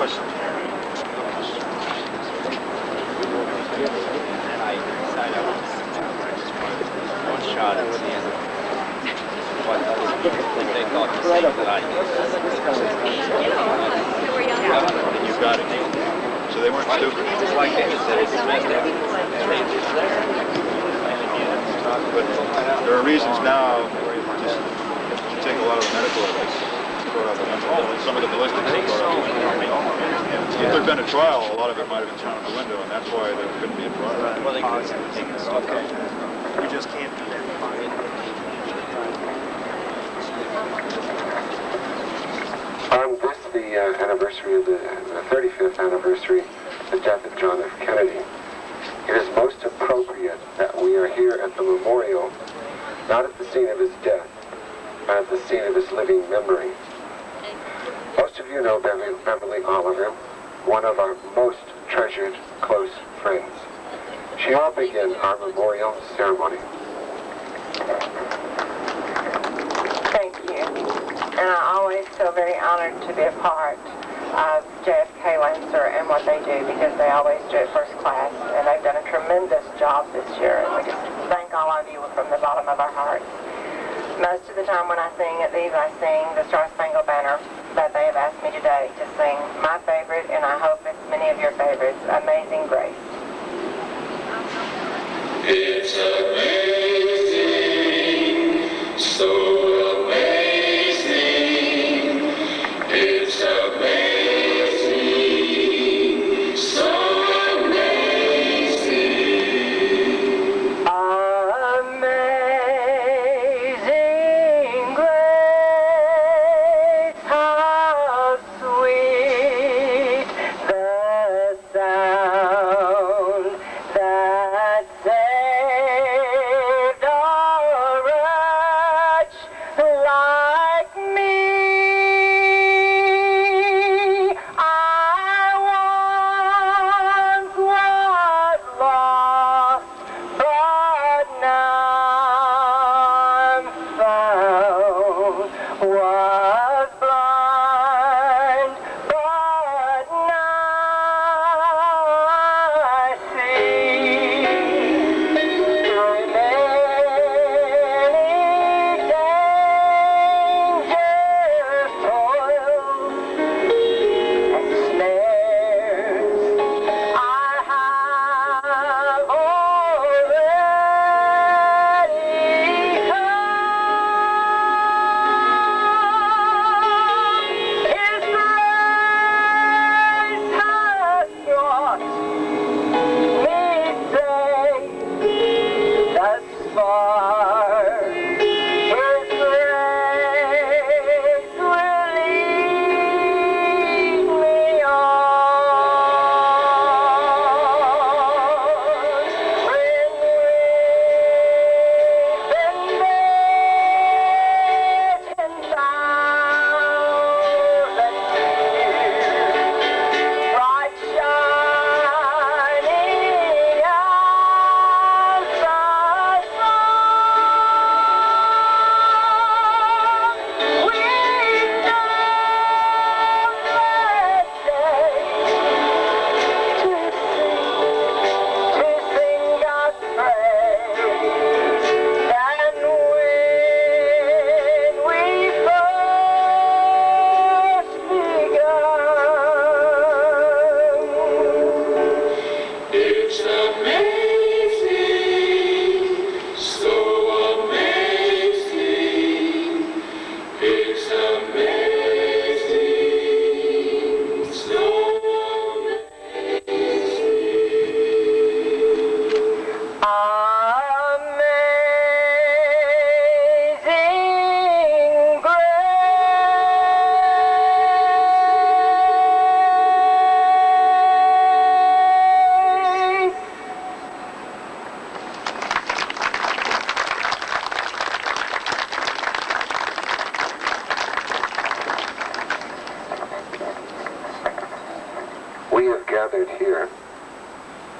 question. And I decided I wanted to sit down. I just wanted one shot at the end. But they thought the same that I did. And you got it. So they weren't stupid. Just like they said, it's messed up. But there are reasons now just to take a lot of the medical evidence. Some of the ballistics. If there'd been a trial, a lot of it might have been thrown out the window, and that's why there couldn't be a trial. Well, they could have taken us. Okay. We just can't do that. On this, the anniversary of the 35th anniversary of the death of John F. Kennedy, it is most appropriate that we are here at the memorial, not at the scene of his death, but at the scene of his living memory. Most of you know Beverly Oliver, one of our most treasured close friends. She will begin our memorial ceremony. Thank you. And I always feel very honored to be a part of JFK Lancer and what they do, because they always do it first class, and they've done a tremendous job this year, and we just thank all of you from the bottom of our hearts. Most of the time when I sing at these, I sing the Star Spangled Banner that they have asked me today to sing, my favorite, and I hope it's many of your favorites, Amazing Grace. It's amazing, so amazing. It's amazing, so amazing. Amazing grace, how sweet the sound that saved a wretch like me. I once was lost, but now I'm found. Was blind, but now I see. Through many dangers, toils, and snares, I have already come. His grace has brought me safe thus far. His grace will lead me on. When we've been there 10,000 years, bright shining as the sun, we know that day to sing God's praise. And when we first begun, It's amazing, so amazing. It's amazing, so Amazing grace. We have gathered here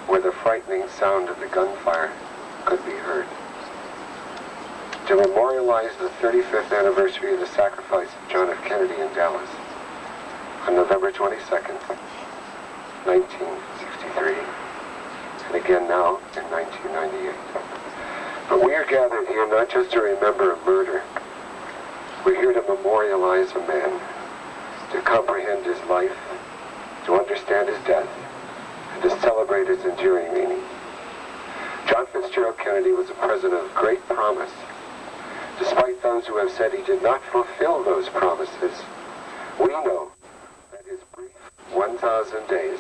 where the frightening sound of the gunfire could be heard to memorialize the 35th anniversary of the sacrifice of John F. Kennedy in Dallas. on November 22nd, 1963, and again now in 1998. But we are gathered here not just to remember a murder. We're here to memorialize a man, to comprehend his life, to understand his death, and to celebrate its enduring meaning. John Fitzgerald Kennedy was a president of great promise. Despite those who have said he did not fulfill those promises, we know that his brief 1,000 days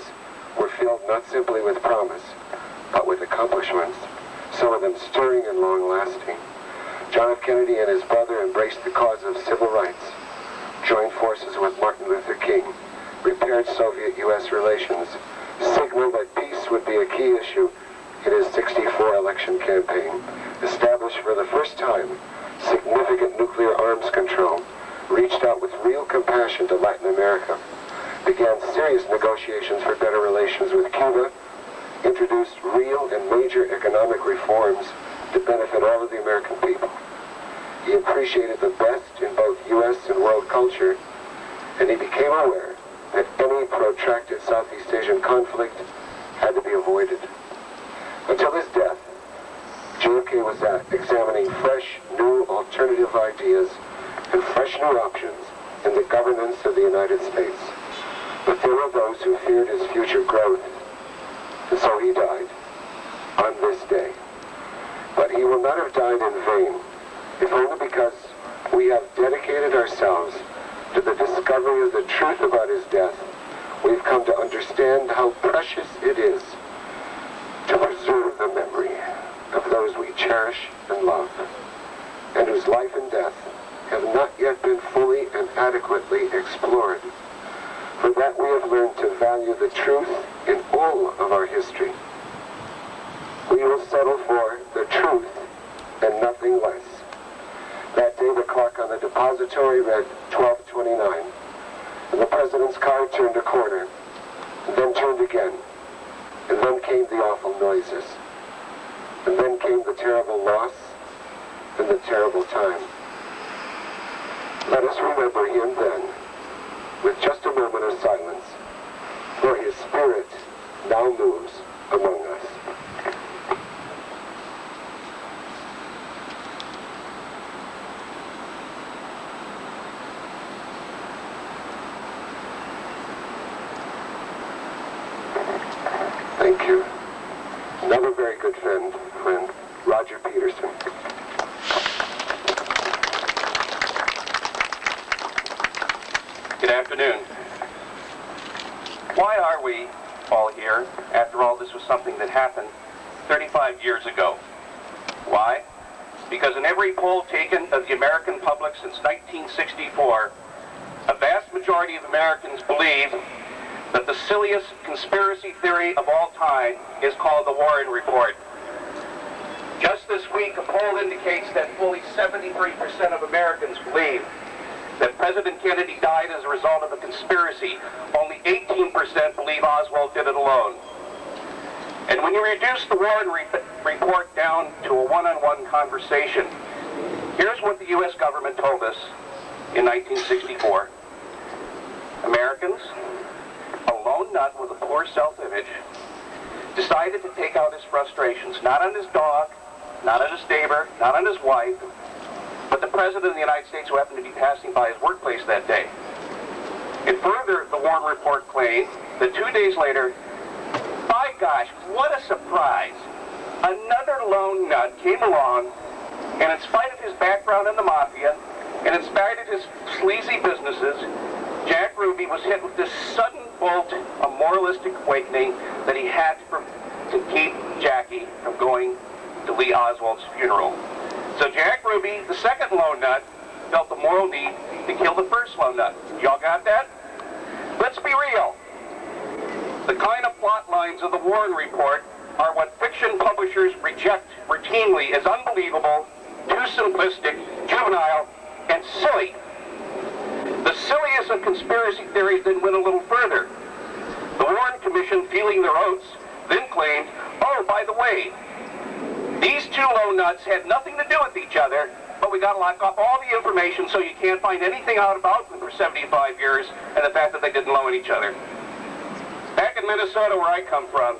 were filled not simply with promise, but with accomplishments, some of them stirring and long-lasting. John F. Kennedy and his brother embraced the cause of civil rights, joined forces with Martin Luther King, repaired Soviet-U.S. relations, signaled that peace would be a key issue in his '64 election campaign, established for the first time significant nuclear arms control, reached out with real compassion to Latin America, began serious negotiations for better relations with Cuba, introduced real and major economic reforms to benefit all of the American people. He appreciated the best in both U.S. and world culture, and he became aware that any protracted Southeast Asian conflict had to be avoided. Until his death, JFK was examining fresh, new alternative ideas and fresh new options in the governance of the United States. But there were those who feared his future growth, and so he died on this day. But he will not have died in vain, if only because we have dedicated ourselves to the discovery of the truth about his death. We've come to understand how precious it is to preserve the memory of those we cherish and love, and whose life and death have not yet been fully and adequately explored. For that we have learned to value the truth in all of our history. We will settle for the truth and nothing less. That day the clock on the depository read 12:29, and the president's car turned a corner, and then turned again, and then came the awful noises, and then came the terrible loss and the terrible time. Let us remember him then, with just a moment of silence, for his spirit now moves among us. Thank you. Another very good friend, Roger Peterson. Good afternoon. Why are we all here? After all, this was something that happened 35 years ago. Why? Because in every poll taken of the American public since 1964, a vast majority of Americans believe that the silliest conspiracy theory of all time is called the Warren Report. Just this week, a poll indicates that fully 73% of Americans believe that President Kennedy died as a result of a conspiracy. Only 18% believe Oswald did it alone. And when you reduce the Warren Report down to a one-on-one conversation, here's what the U.S. government told us in 1964. Americans, a lone nut with a poor self-image, decided to take out his frustrations, not on his dog, not on his neighbor, not on his wife, but the President of the United States who happened to be passing by his workplace that day. And further, the Warren Report claimed that 2 days later, by gosh, what a surprise, another lone nut came along, and in spite of his background in the mafia, and in spite of his sleazy businesses, Jack Ruby was hit with this sudden bolt of moralistic awakening that he had to keep Jackie from going to Lee Oswald's funeral. So Jack Ruby, the second lone nut, felt the moral need to kill the first lone nut. Y'all got that? Let's be real. The kind of plot lines of the Warren Report are what fiction publishers reject routinely as unbelievable, too simplistic, juvenile, and silly. The silliest of conspiracy theories then went a little further. The Warren Commission, feeling their oats, then claimed, oh, by the way, these two lone nuts had nothing to do with each other, but but we got to lock up all the information so you can't find anything out about them for 75 years, and the fact that they didn't loan each other. Back in Minnesota, where I come from,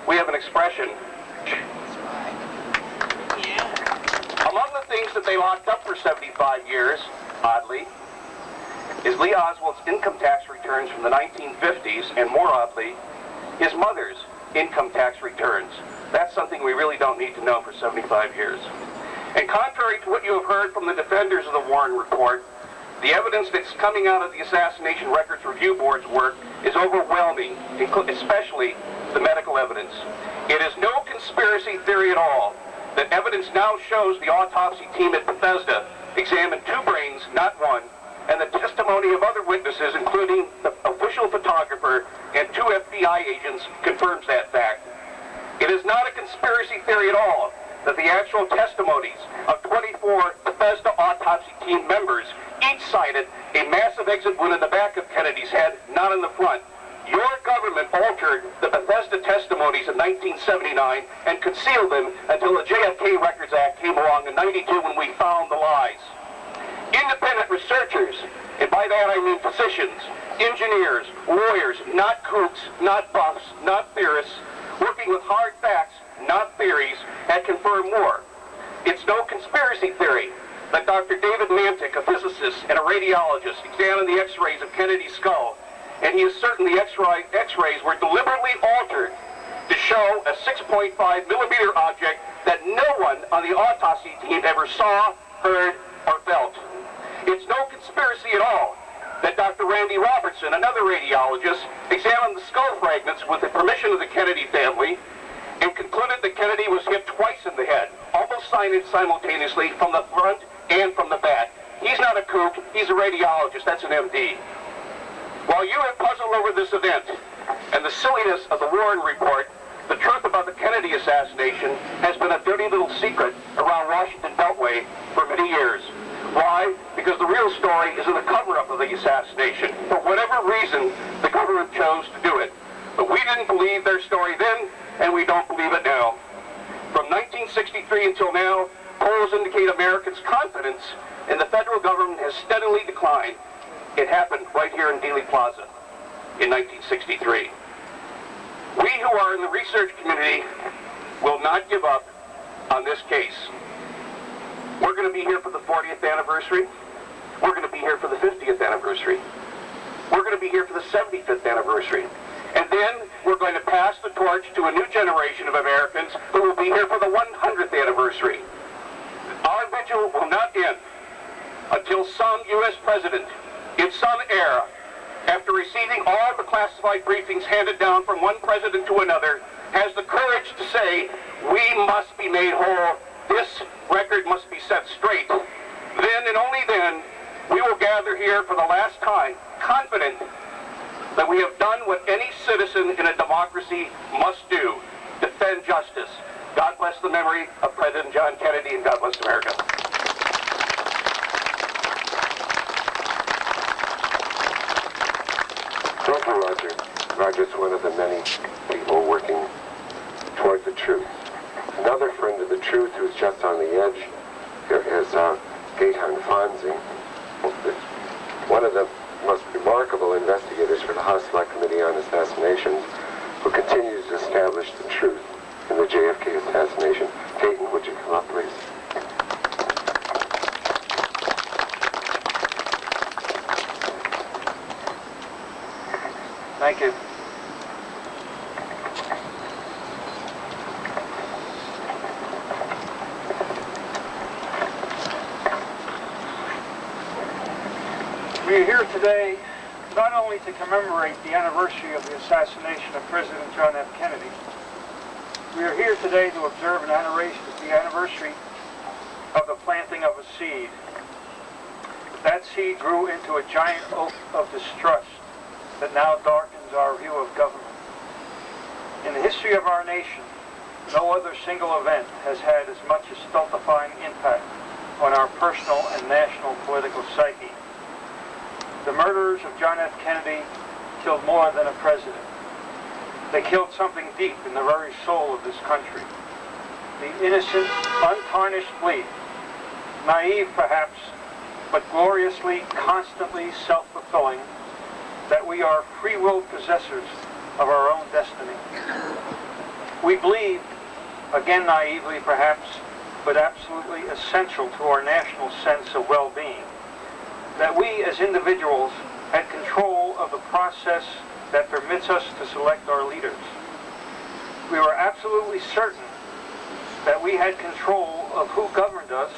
we have an expression. Among the things that they locked up for 75 years, oddly, is Lee Oswald's income tax returns from the 1950s, and more oddly, his mother's income tax returns. That's something we really don't need to know for 75 years. And contrary to what you have heard from the defenders of the Warren Report, the evidence that's coming out of the Assassination Records Review Board's work is overwhelming, especially the medical evidence. It is no conspiracy theory at all that evidence now shows the autopsy team at Bethesda examined 2 brains, not 1, and the testimony of other witnesses, including the official photographer and 2 FBI agents, confirms that fact. It is not a conspiracy theory at all that the actual testimonies of 24 Bethesda autopsy team members each cited a massive exit wound in the back of Kennedy's head, not in the front. Your government altered the Bethesda testimonies in 1979 and concealed them until the JFK Records Act came along in '92 when we found the lies. Independent researchers, and by that I mean physicians, engineers, lawyers, not kooks, not buffs, not theorists, working with hard facts, not theories, had confirmed more. It's no conspiracy theory that Dr. David Mantic, a physicist and a radiologist, examined the x-rays of Kennedy's skull, and he is certain the x-rays were deliberately altered to show a 6.5 millimeter object that no one on the autopsy team ever saw, heard, or felt. It's no conspiracy at all that Dr. Randy Robertson, another radiologist, examined the skull fragments with the permission of the Kennedy family and concluded that Kennedy was hit twice in the head, almost simultaneously from the front and from the back. He's not a kook, he's a radiologist, that's an MD. While you have puzzled over this event and the silliness of the Warren Report, the truth about the Kennedy assassination has been a dirty little secret around Washington Beltway for many years. Why? Because the real story is in the cover-up of the assassination. For whatever reason, the government chose to do it. But we didn't believe their story then, and we don't believe it now. From 1963 until now, polls indicate Americans' confidence in the federal government has steadily declined. It happened right here in Dealey Plaza in 1963. We who are in the research community will not give up on this case. We're going to be here for the 40th anniversary. We're going to be here for the 50th anniversary. We're going to be here for the 75th anniversary. And then we're going to pass the torch to a new generation of Americans who will be here for the 100th anniversary. Our vigil will not end until some U.S. president, in some era, after receiving all the classified briefings handed down from one president to another, has the courage to say, we must be made whole, this record must be set straight. Then and only then, we will gather here for the last time, confident that we have done what any citizen in a democracy must do, defend justice. God bless the memory of President John Kennedy, and God bless America. Thank you, Roger. Roger's one of the many people working toward the truth. Another friend of the truth who's just on the edge here is Gaetan Fonzi, one of the most remarkable investigators for the House Select Committee on Assassinations, who continues to establish the truth in the JFK assassination. Gaetan, would you come up, please? Thank you. We are here today not only to commemorate the anniversary of the assassination of President John F. Kennedy. We are here today to observe the anniversary of the planting of a seed. That seed grew into a giant oak of distrust that now darkens our view of government. In the history of our nation, no other single event has had as much a stultifying impact on our personal and national political psyche. The murderers of John F. Kennedy killed more than a president. They killed something deep in the very soul of this country. The innocent, untarnished belief naive perhaps, but gloriously, constantly self-fulfilling, that we are free-willed possessors of our own destiny. We believe, again naively perhaps, but absolutely essential to our national sense of well-being, that we as individuals had control of the process that permits us to select our leaders. We were absolutely certain that we had control of who governed us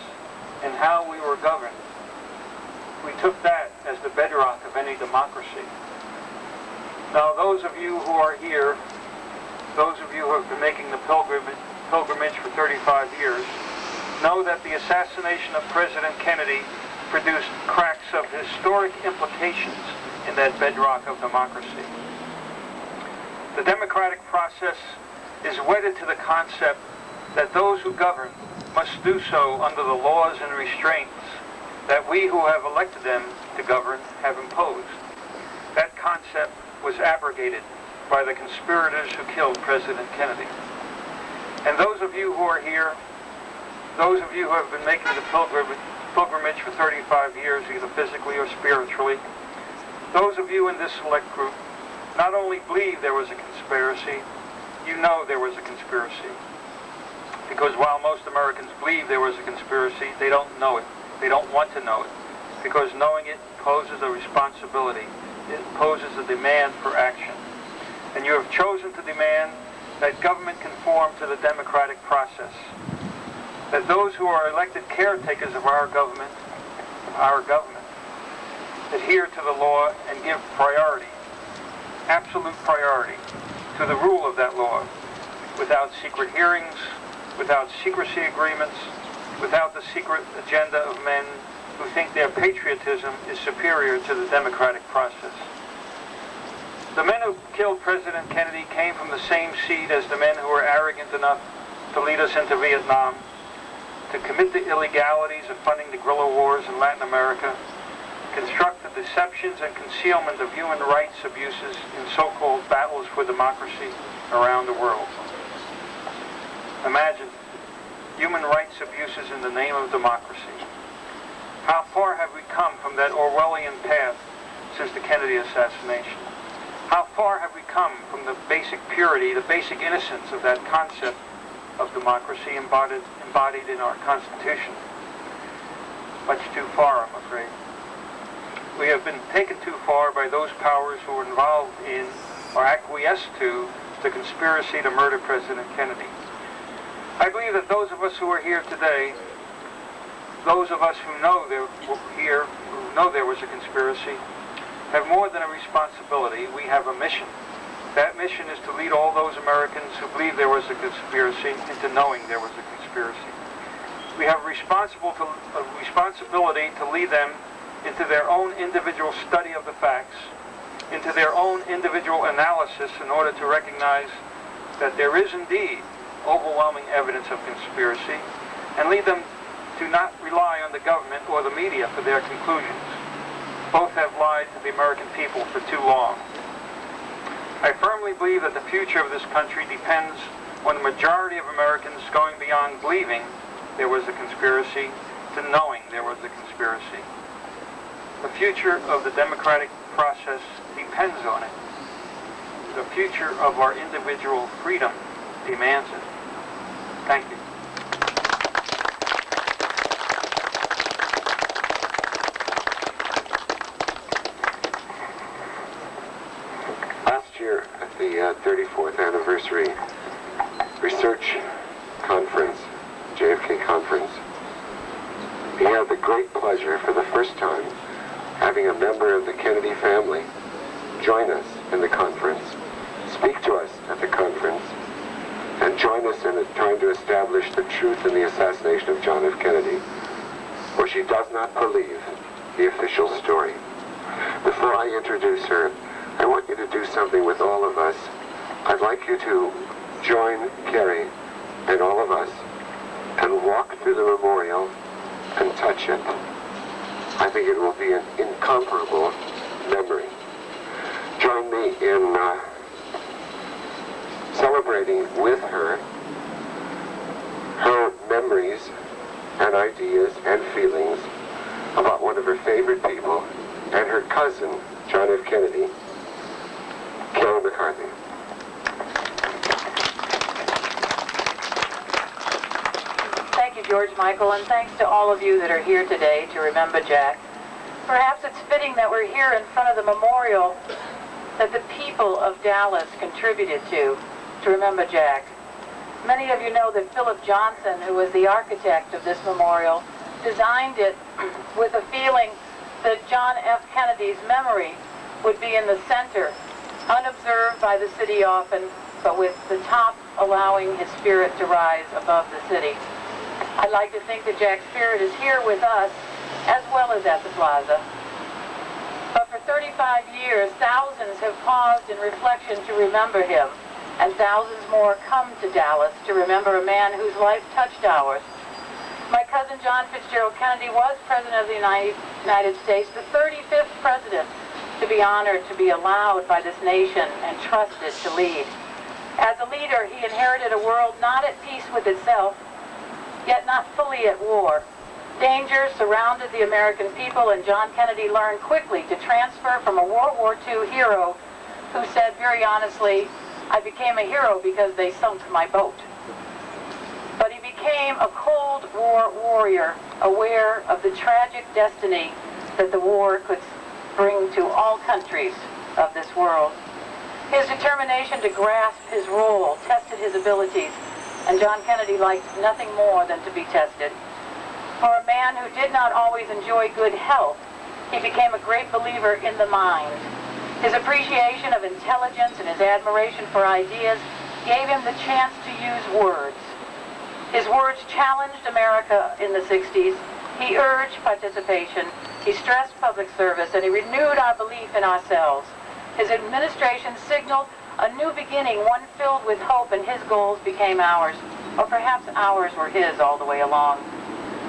and how we were governed. We took that as the bedrock of any democracy. Now, those of you who are here, those of you who have been making the pilgrimage for 35 years, know that the assassination of President Kennedy produced cracks of historic implications in that bedrock of democracy. The democratic process is wedded to the concept that those who govern must do so under the laws and restraints that we who have elected them to govern have imposed. That concept was abrogated by the conspirators who killed President Kennedy. And those of you who are here, those of you who have been making the pilgrimage for 35 years, either physically or spiritually, those of you in this select group not only believe there was a conspiracy, you know there was a conspiracy. Because while most Americans believe there was a conspiracy, they don't know it. They don't want to know it. Because knowing it poses a responsibility. It poses a demand for action. And you have chosen to demand that government conform to the democratic process. That those who are elected caretakers of our government, adhere to the law and give priority, absolute priority, to the rule of that law, without secret hearings, without secrecy agreements, without the secret agenda of men who think their patriotism is superior to the democratic process. The men who killed President Kennedy came from the same seed as the men who were arrogant enough to lead us into Vietnam, to commit the illegalities of funding the guerrilla wars in Latin America, construct the deceptions and concealment of human rights abuses in so-called battles for democracy around the world. Imagine human rights abuses in the name of democracy. How far have we come from that Orwellian path since the Kennedy assassination? How far have we come from the basic purity, the basic innocence of that concept of democracy embodied in our Constitution? Much too far, I'm afraid. We have been taken too far by those powers who were involved in or acquiesced to the conspiracy to murder President Kennedy. I believe that those of us who are here today, those of us who know there was a conspiracy, have more than a responsibility. We have a mission. That mission is to lead all those Americans who believe there was a conspiracy into knowing there was a conspiracy. We have a responsibility to lead them into their own individual study of the facts, into their own individual analysis in order to recognize that there is indeed overwhelming evidence of conspiracy, and lead them to not rely on the government or the media for their conclusions. Both have lied to the American people for too long. I firmly believe that the future of this country depends on the majority of Americans going beyond believing there was a conspiracy to knowing there was a conspiracy. The future of the democratic process depends on it. The future of our individual freedom demands it. Thank you. Last year at the 34th anniversary research conference, JFK conference, we had the great pleasure for the first time having a member of the Kennedy family join us in the conference, speak to us at the conference, and join us in it trying to establish the truth in the assassination of John F. Kennedy, where she does not believe the official story. Before I introduce her, I want you to do something with all of us. I'd like you to join Carrie and all of us and walk through the memorial and touch it. I think it will be an incomparable memory. Join me in celebrating with her her memories and ideas and feelings about one of her favorite people and her cousin, John F. Kennedy, Carol McCarthy. Thank you, George Michael, and thanks to all of you that are here today to remember Jack. Perhaps it's fitting that we're here in front of the memorial that the people of Dallas contributed to remember Jack. Many of you know that Philip Johnson, who was the architect of this memorial, designed it with a feeling that John F. Kennedy's memory would be in the center, unobserved by the city often, but with the top allowing his spirit to rise above the city. I'd like to think that Jack's spirit is here with us, as well as at the plaza. But for 35 years, thousands have paused in reflection to remember him, and thousands more come to Dallas to remember a man whose life touched ours. My cousin John Fitzgerald Kennedy was President of the United States, the 35th president to be honored, to be allowed by this nation and trusted to lead. As a leader, he inherited a world not at peace with itself, yet not fully at war. Danger surrounded the American people, and John Kennedy learned quickly to transfer from a World War II hero who said very honestly, "I became a hero because they sunk my boat." But he became a Cold War warrior, aware of the tragic destiny that the war could bring to all countries of this world. His determination to grasp his role tested his abilities, and John Kennedy liked nothing more than to be tested. For a man who did not always enjoy good health, he became a great believer in the mind. His appreciation of intelligence and his admiration for ideas gave him the chance to use words. His words challenged America in the 60s. He urged participation. He stressed public service, and he renewed our belief in ourselves. His administration signaled a new beginning, one filled with hope, and his goals became ours. Or perhaps ours were his all the way along.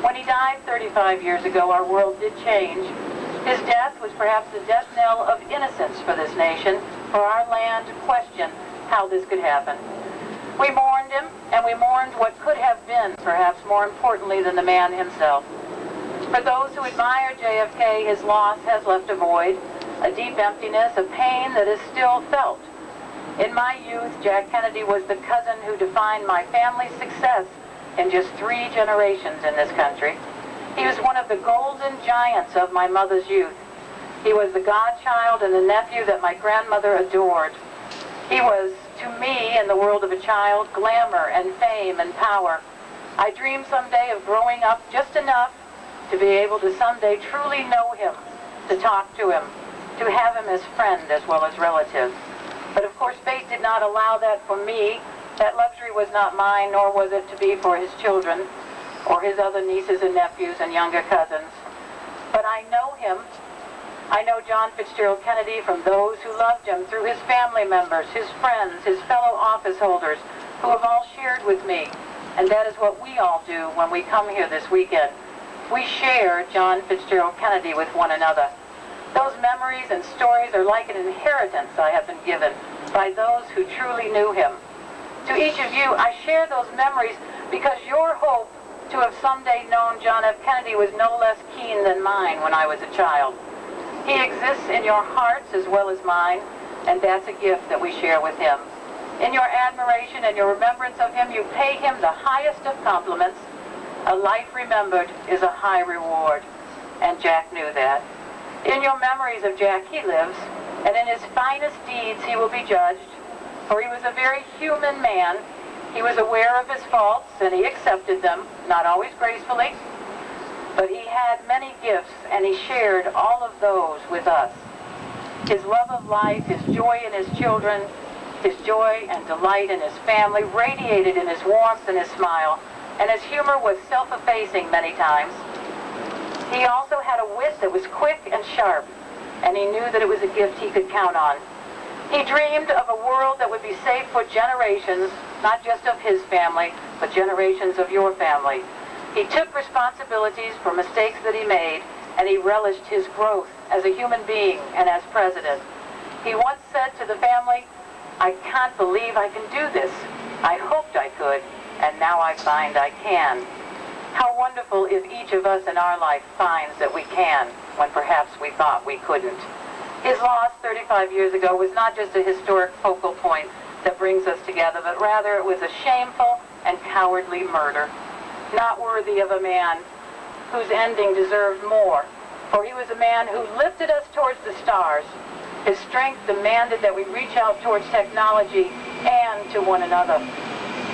When he died 35 years ago, our world did change. His death was perhaps the death knell of innocence for this nation, for our land to question how this could happen. We mourned him, and we mourned what could have been, perhaps more importantly than the man himself. For those who admire JFK, his loss has left a void, a deep emptiness, a pain that is still felt. In my youth, Jack Kennedy was the cousin who defined my family's success in just 3 generations in this country. He was one of the golden giants of my mother's youth. He was the godchild and the nephew that my grandmother adored. He was, to me, in the world of a child, glamour and fame and power. I dreamed someday of growing up just enough to be able to someday truly know him, to talk to him, to have him as friend as well as relative. But of course, fate did not allow that for me. That luxury was not mine, nor was it to be for his children, or his other nieces and nephews and younger cousins. But I know him. I know John Fitzgerald Kennedy from those who loved him, through his family members, his friends, his fellow office holders, who have all shared with me. And that is what we all do when we come here this weekend. We share John Fitzgerald Kennedy with one another. Those memories and stories are like an inheritance I have been given by those who truly knew him. To each of you, I share those memories because your hope to have someday known John F. Kennedy was no less keen than mine when I was a child. He exists in your hearts as well as mine, and that's a gift that we share with him. In your admiration and your remembrance of him, you pay him the highest of compliments. A life remembered is a high reward, and Jack knew that. In your memories of Jack, he lives, and in his finest deeds he will be judged, for he was a very human man. He was aware of his faults, and he accepted them, not always gracefully, but he had many gifts, and he shared all of those with us. His love of life, his joy in his children, his joy and delight in his family radiated in his warmth and his smile, and his humor was self-effacing many times. He also had a wit that was quick and sharp, and he knew that it was a gift he could count on. He dreamed of a world that would be safe for generations, not just of his family, but generations of your family. He took responsibilities for mistakes that he made, and he relished his growth as a human being and as president. He once said to the family, "I can't believe I can do this. I hoped I could, and now I find I can." How wonderful if each of us in our life finds that we can when perhaps we thought we couldn't. His loss 35 years ago was not just a historic focal point that brings us together, but rather it was a shameful and cowardly murder, not worthy of a man whose ending deserved more, for he was a man who lifted us towards the stars. His strength demanded that we reach out towards technology and to one another.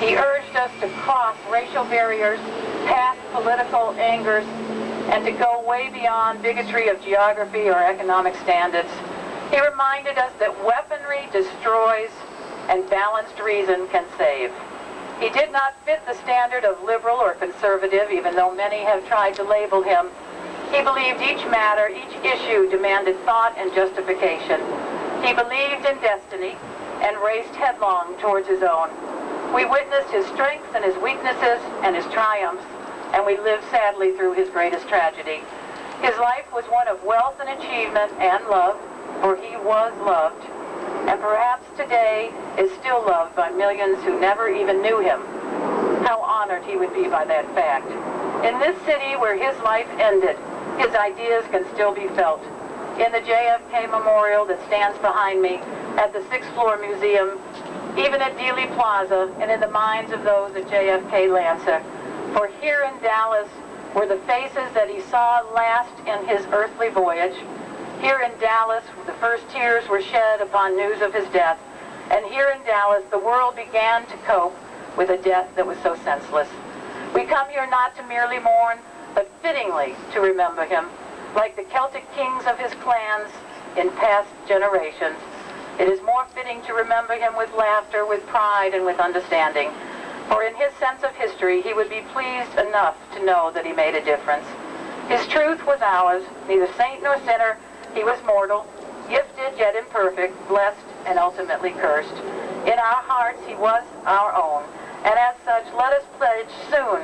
He urged us to cross racial barriers, past political angers, and to go way beyond bigotry of geography or economic standards. He reminded us that weaponry destroys and balanced reason can save. He did not fit the standard of liberal or conservative, even though many have tried to label him. He believed each matter, each issue demanded thought and justification. He believed in destiny and raced headlong towards his own. We witnessed his strengths and his weaknesses and his triumphs, and we lived sadly through his greatest tragedy. His life was one of wealth and achievement and love, for he was loved, and perhaps today is still loved by millions who never even knew him. How honored he would be by that fact. In this city where his life ended, his ideas can still be felt. In the JFK Memorial that stands behind me at the 6th floor museum, even at Dealey Plaza, and in the minds of those at JFK Lancer. For here in Dallas were the faces that he saw last in his earthly voyage. Here in Dallas, the first tears were shed upon news of his death. And here in Dallas, the world began to cope with a death that was so senseless. We come here not to merely mourn, but fittingly to remember him, like the Celtic kings of his clans in past generations. It is more fitting to remember him with laughter, with pride, and with understanding. For in his sense of history, he would be pleased enough to know that he made a difference. His truth was ours, neither saint nor sinner. He was mortal, gifted yet imperfect, blessed and ultimately cursed. In our hearts, he was our own. And as such, let us pledge soon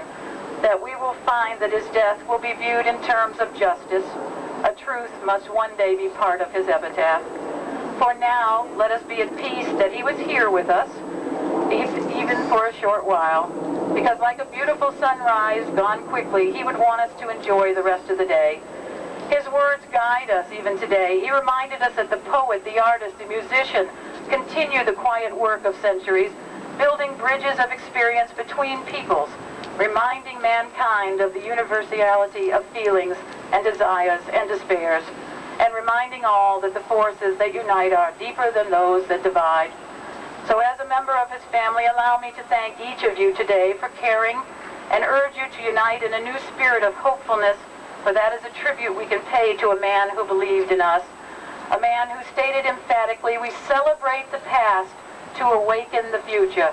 that we will find that his death will be viewed in terms of justice. A truth must one day be part of his epitaph. For now, let us be at peace that he was here with us, even for a short while, because like a beautiful sunrise gone quickly, he would want us to enjoy the rest of the day. His words guide us even today. He reminded us that the poet, the artist, the musician continue the quiet work of centuries, building bridges of experience between peoples, reminding mankind of the universality of feelings and desires and despairs, and reminding all that the forces that unite are deeper than those that divide. So as a member of his family, allow me to thank each of you today for caring and urge you to unite in a new spirit of hopefulness, for that is a tribute we can pay to a man who believed in us, a man who stated emphatically, we celebrate the past to awaken the future.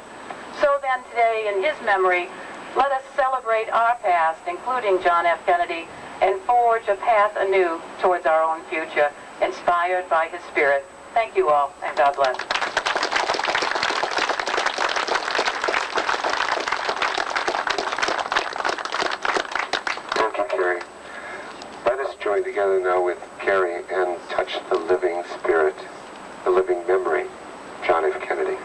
So then today, in his memory, let us celebrate our past, including John F. Kennedy, and forge a path anew towards our own future, inspired by his spirit. Thank you all, and God bless. Thank you, Carrie. Let us join together now with Carrie and touch the living spirit, the living memory, John F. Kennedy.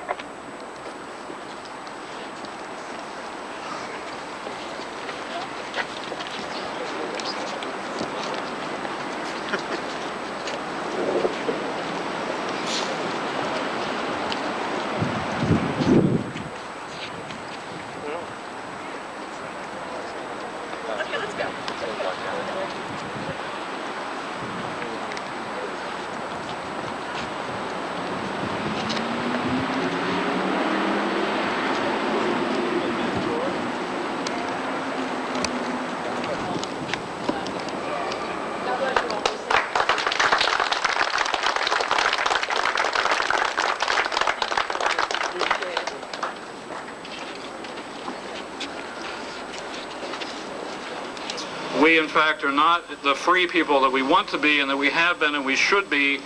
We, in fact, are not the free people that we want to be and that we have been and we should be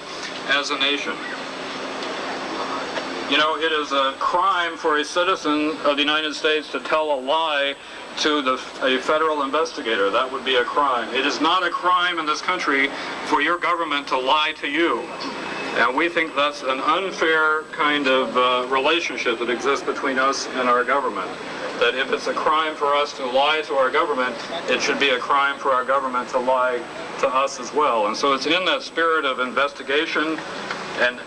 as a nation. You know, it is a crime for a citizen of the United States to tell a lie to a federal investigator. That would be a crime. It is not a crime in this country for your government to lie to you. And we think that's an unfair kind of relationship that exists between us and our government. That if it's a crime for us to lie to our government, it should be a crime for our government to lie to us as well. And so it's in that spirit of investigation and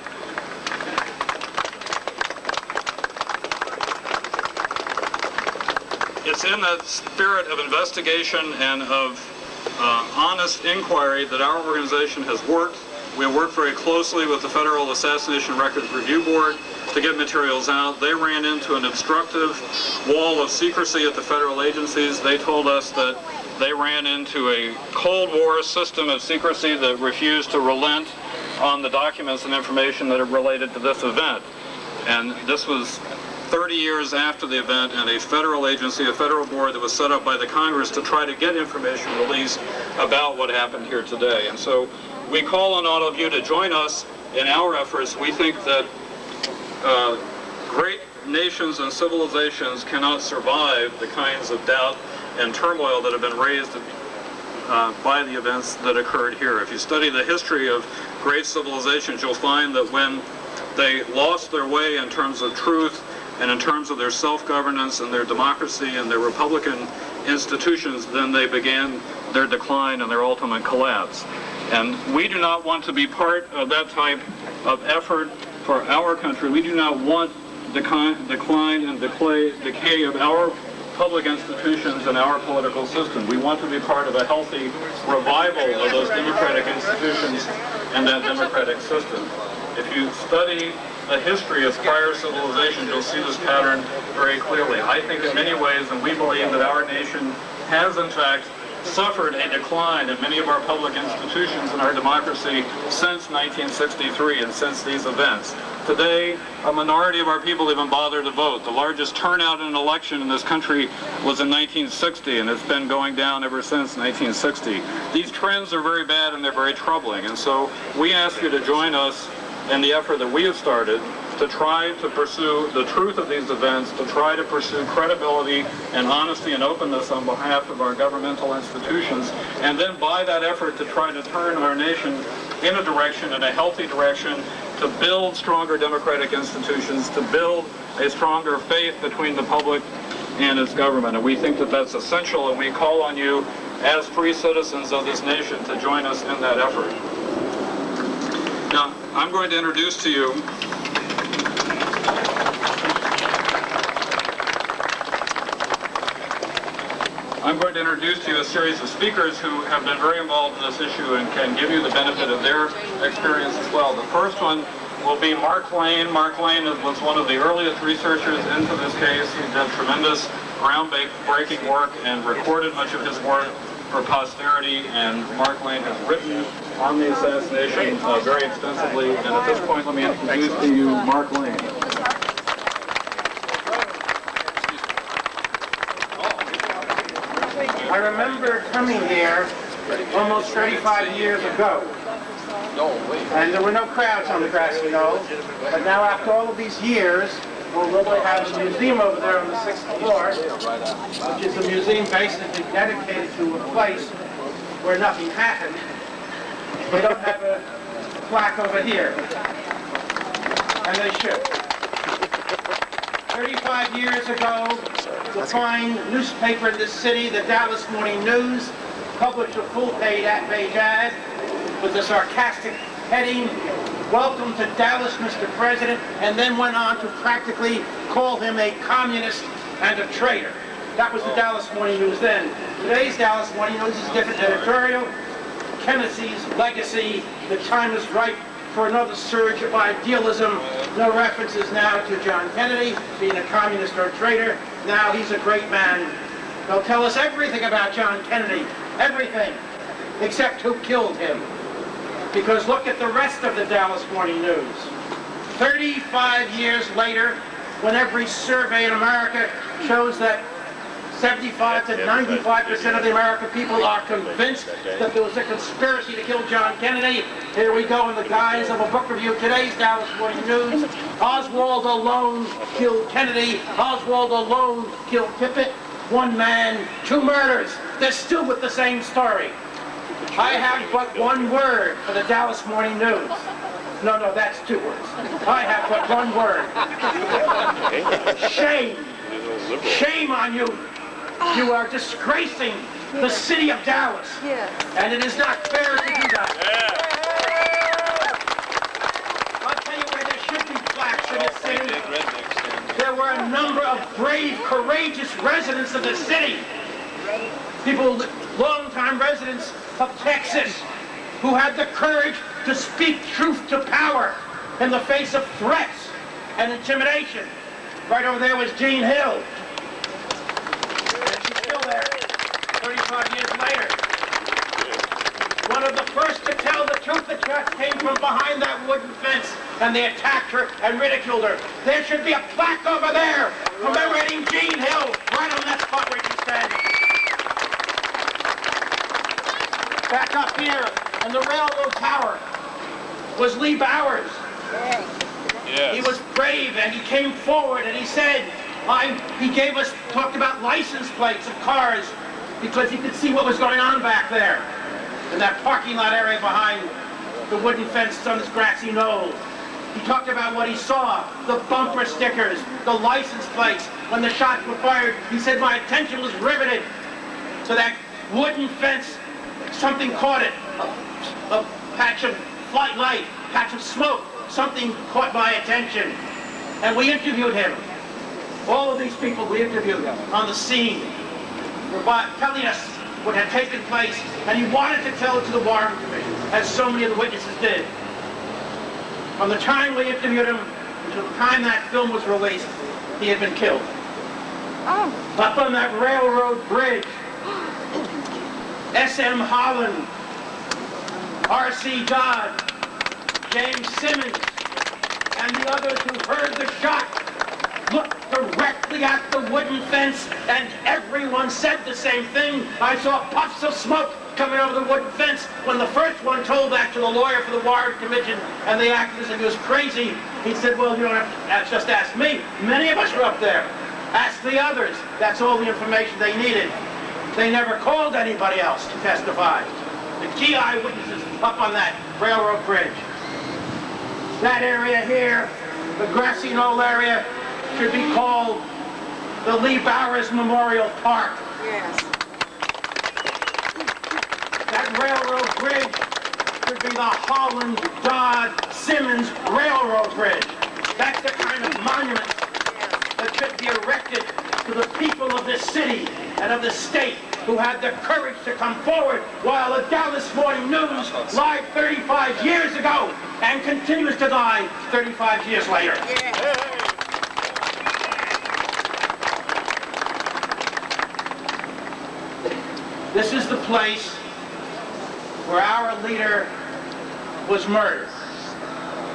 of honest inquiry that our organization has worked. We worked very closely with the Federal Assassination Records Review Board to get materials out. They ran into an obstructive wall of secrecy at the federal agencies. They told us that they ran into a Cold War system of secrecy that refused to relent on the documents and information that are related to this event. And this was 30 years after the event, and a federal agency, a federal board that was set up by the Congress to try to get information released about what happened here today. And so we call on all of you to join us in our efforts. We think that great nations and civilizations cannot survive the kinds of doubt and turmoil that have been raised by the events that occurred here. If you study the history of great civilizations, you'll find that when they lost their way in terms of truth and in terms of their self-governance and their democracy and their republican institutions, then they began their decline and their ultimate collapse. And we do not want to be part of that type of effort for our country. We do not want decline and decay of our public institutions and our political system. We want to be part of a healthy revival of those democratic institutions and that democratic system. If you study the history of prior civilizations, you'll see this pattern very clearly. I think in many ways, and we believe that our nation has in fact suffered a decline in many of our public institutions and our democracy since 1963 and since these events. Today, a minority of our people even bother to vote. The largest turnout in an election in this country was in 1960, and it's been going down ever since 1960. These trends are very bad and they're very troubling, and so we ask you to join us in the effort that we have started to try to pursue the truth of these events, to try to pursue credibility and honesty and openness on behalf of our governmental institutions, and then by that effort to try to turn our nation in a direction, in a healthy direction, to build stronger democratic institutions, to build a stronger faith between the public and its government. And we think that that's essential, and we call on you as free citizens of this nation to join us in that effort. Now, I'm going to introduce to you a series of speakers who have been very involved in this issue and can give you the benefit of their experience as well. The first one will be Mark Lane. Mark Lane was one of the earliest researchers into this case. He did tremendous groundbreaking work and recorded much of his work for posterity, and Mark Lane has written on the assassination very extensively. And at this point, let me introduce to you Mark Lane. I remember coming here almost 35 years ago, and there were no crowds on the grassy knoll, but now after all of these years, we'll literally have a museum over there on the 6th floor, which is a museum basically dedicated to a place where nothing happened. They don't have a plaque over here, and they should. 35 years ago, the fine newspaper in this city, the Dallas Morning News, published a full-page ad with the sarcastic heading, "Welcome to Dallas, Mr. President," and then went on to practically call him a communist and a traitor. That was the Dallas Morning News then. Today's Dallas Morning News is a different editorial. Kennedy's legacy, the time is ripe for another surge of idealism. No references now to John Kennedy being a communist or a traitor. Now he's a great man. They'll tell us everything about John Kennedy, everything, except who killed him. Because look at the rest of the Dallas Morning News. 35 years later, when every survey in America shows that 75 to 95% of the American people are convinced that there was a conspiracy to kill John Kennedy. Here we go in the guise of a book review. Today's Dallas Morning News. Oswald alone killed Kennedy. Oswald alone killed Tippit. One man, two murders. They're still with the same story. I have but one word for the Dallas Morning News. No, that's 2 words. I have but 1 word. Shame. Shame on you. You are disgracing the city of Dallas. Yes. And it is not fair to do that. I'll tell you where there should be plaques in this city. There were a number of brave, courageous residents of the city. People, longtime residents of Texas, who had the courage to speak truth to power in the face of threats and intimidation. Right over there was Jean Hill. And she's still there, 35 years later. One of the first to tell the truth that came from behind that wooden fence, and they attacked her and ridiculed her. There should be a plaque over there commemorating Jean Hill, right on that spot where she's standing. Back up here, and the railroad tower was Lee Bowers. Yes. He was brave, and he came forward, and he said, talked about license plates of cars, because he could see what was going on back there, in that parking lot area behind the wooden fence on this grassy knoll. He talked about what he saw, the bumper stickers, the license plates. When the shots were fired, he said, my attention was riveted to that wooden fence. Something caught it, a patch of light, patch of smoke. Something caught my attention. And we interviewed him. All of these people we interviewed on the scene were telling us what had taken place, and he wanted to tell it to the Warren Commission, as so many of the witnesses did. From the time we interviewed him until the time that film was released, he had been killed. Up on that railroad bridge, S.M. Holland, R.C. Dodd, James Simmons, and the others who heard the shot looked directly at the wooden fence, and everyone said the same thing. I saw puffs of smoke coming over the wooden fence. When the first one told that to the lawyer for the Warren Commission, and they acted as if he was crazy, he said, well, you don't have to just ask me. Many of us were up there. Ask the others. That's all the information they needed. They never called anybody else to testify. The key eyewitnesses up on that railroad bridge. That area here, the grassy knoll area, should be called the Lee Bowers Memorial Park. Yes. That railroad bridge should be the Holland, Dodd, Simmons Railroad Bridge. That's the kind of monument that should be erected to the people of this city and of the state who had the courage to come forward while the Dallas Morning News lied 35 years ago and continues to lie 35 years later. This is the place where our leader was murdered.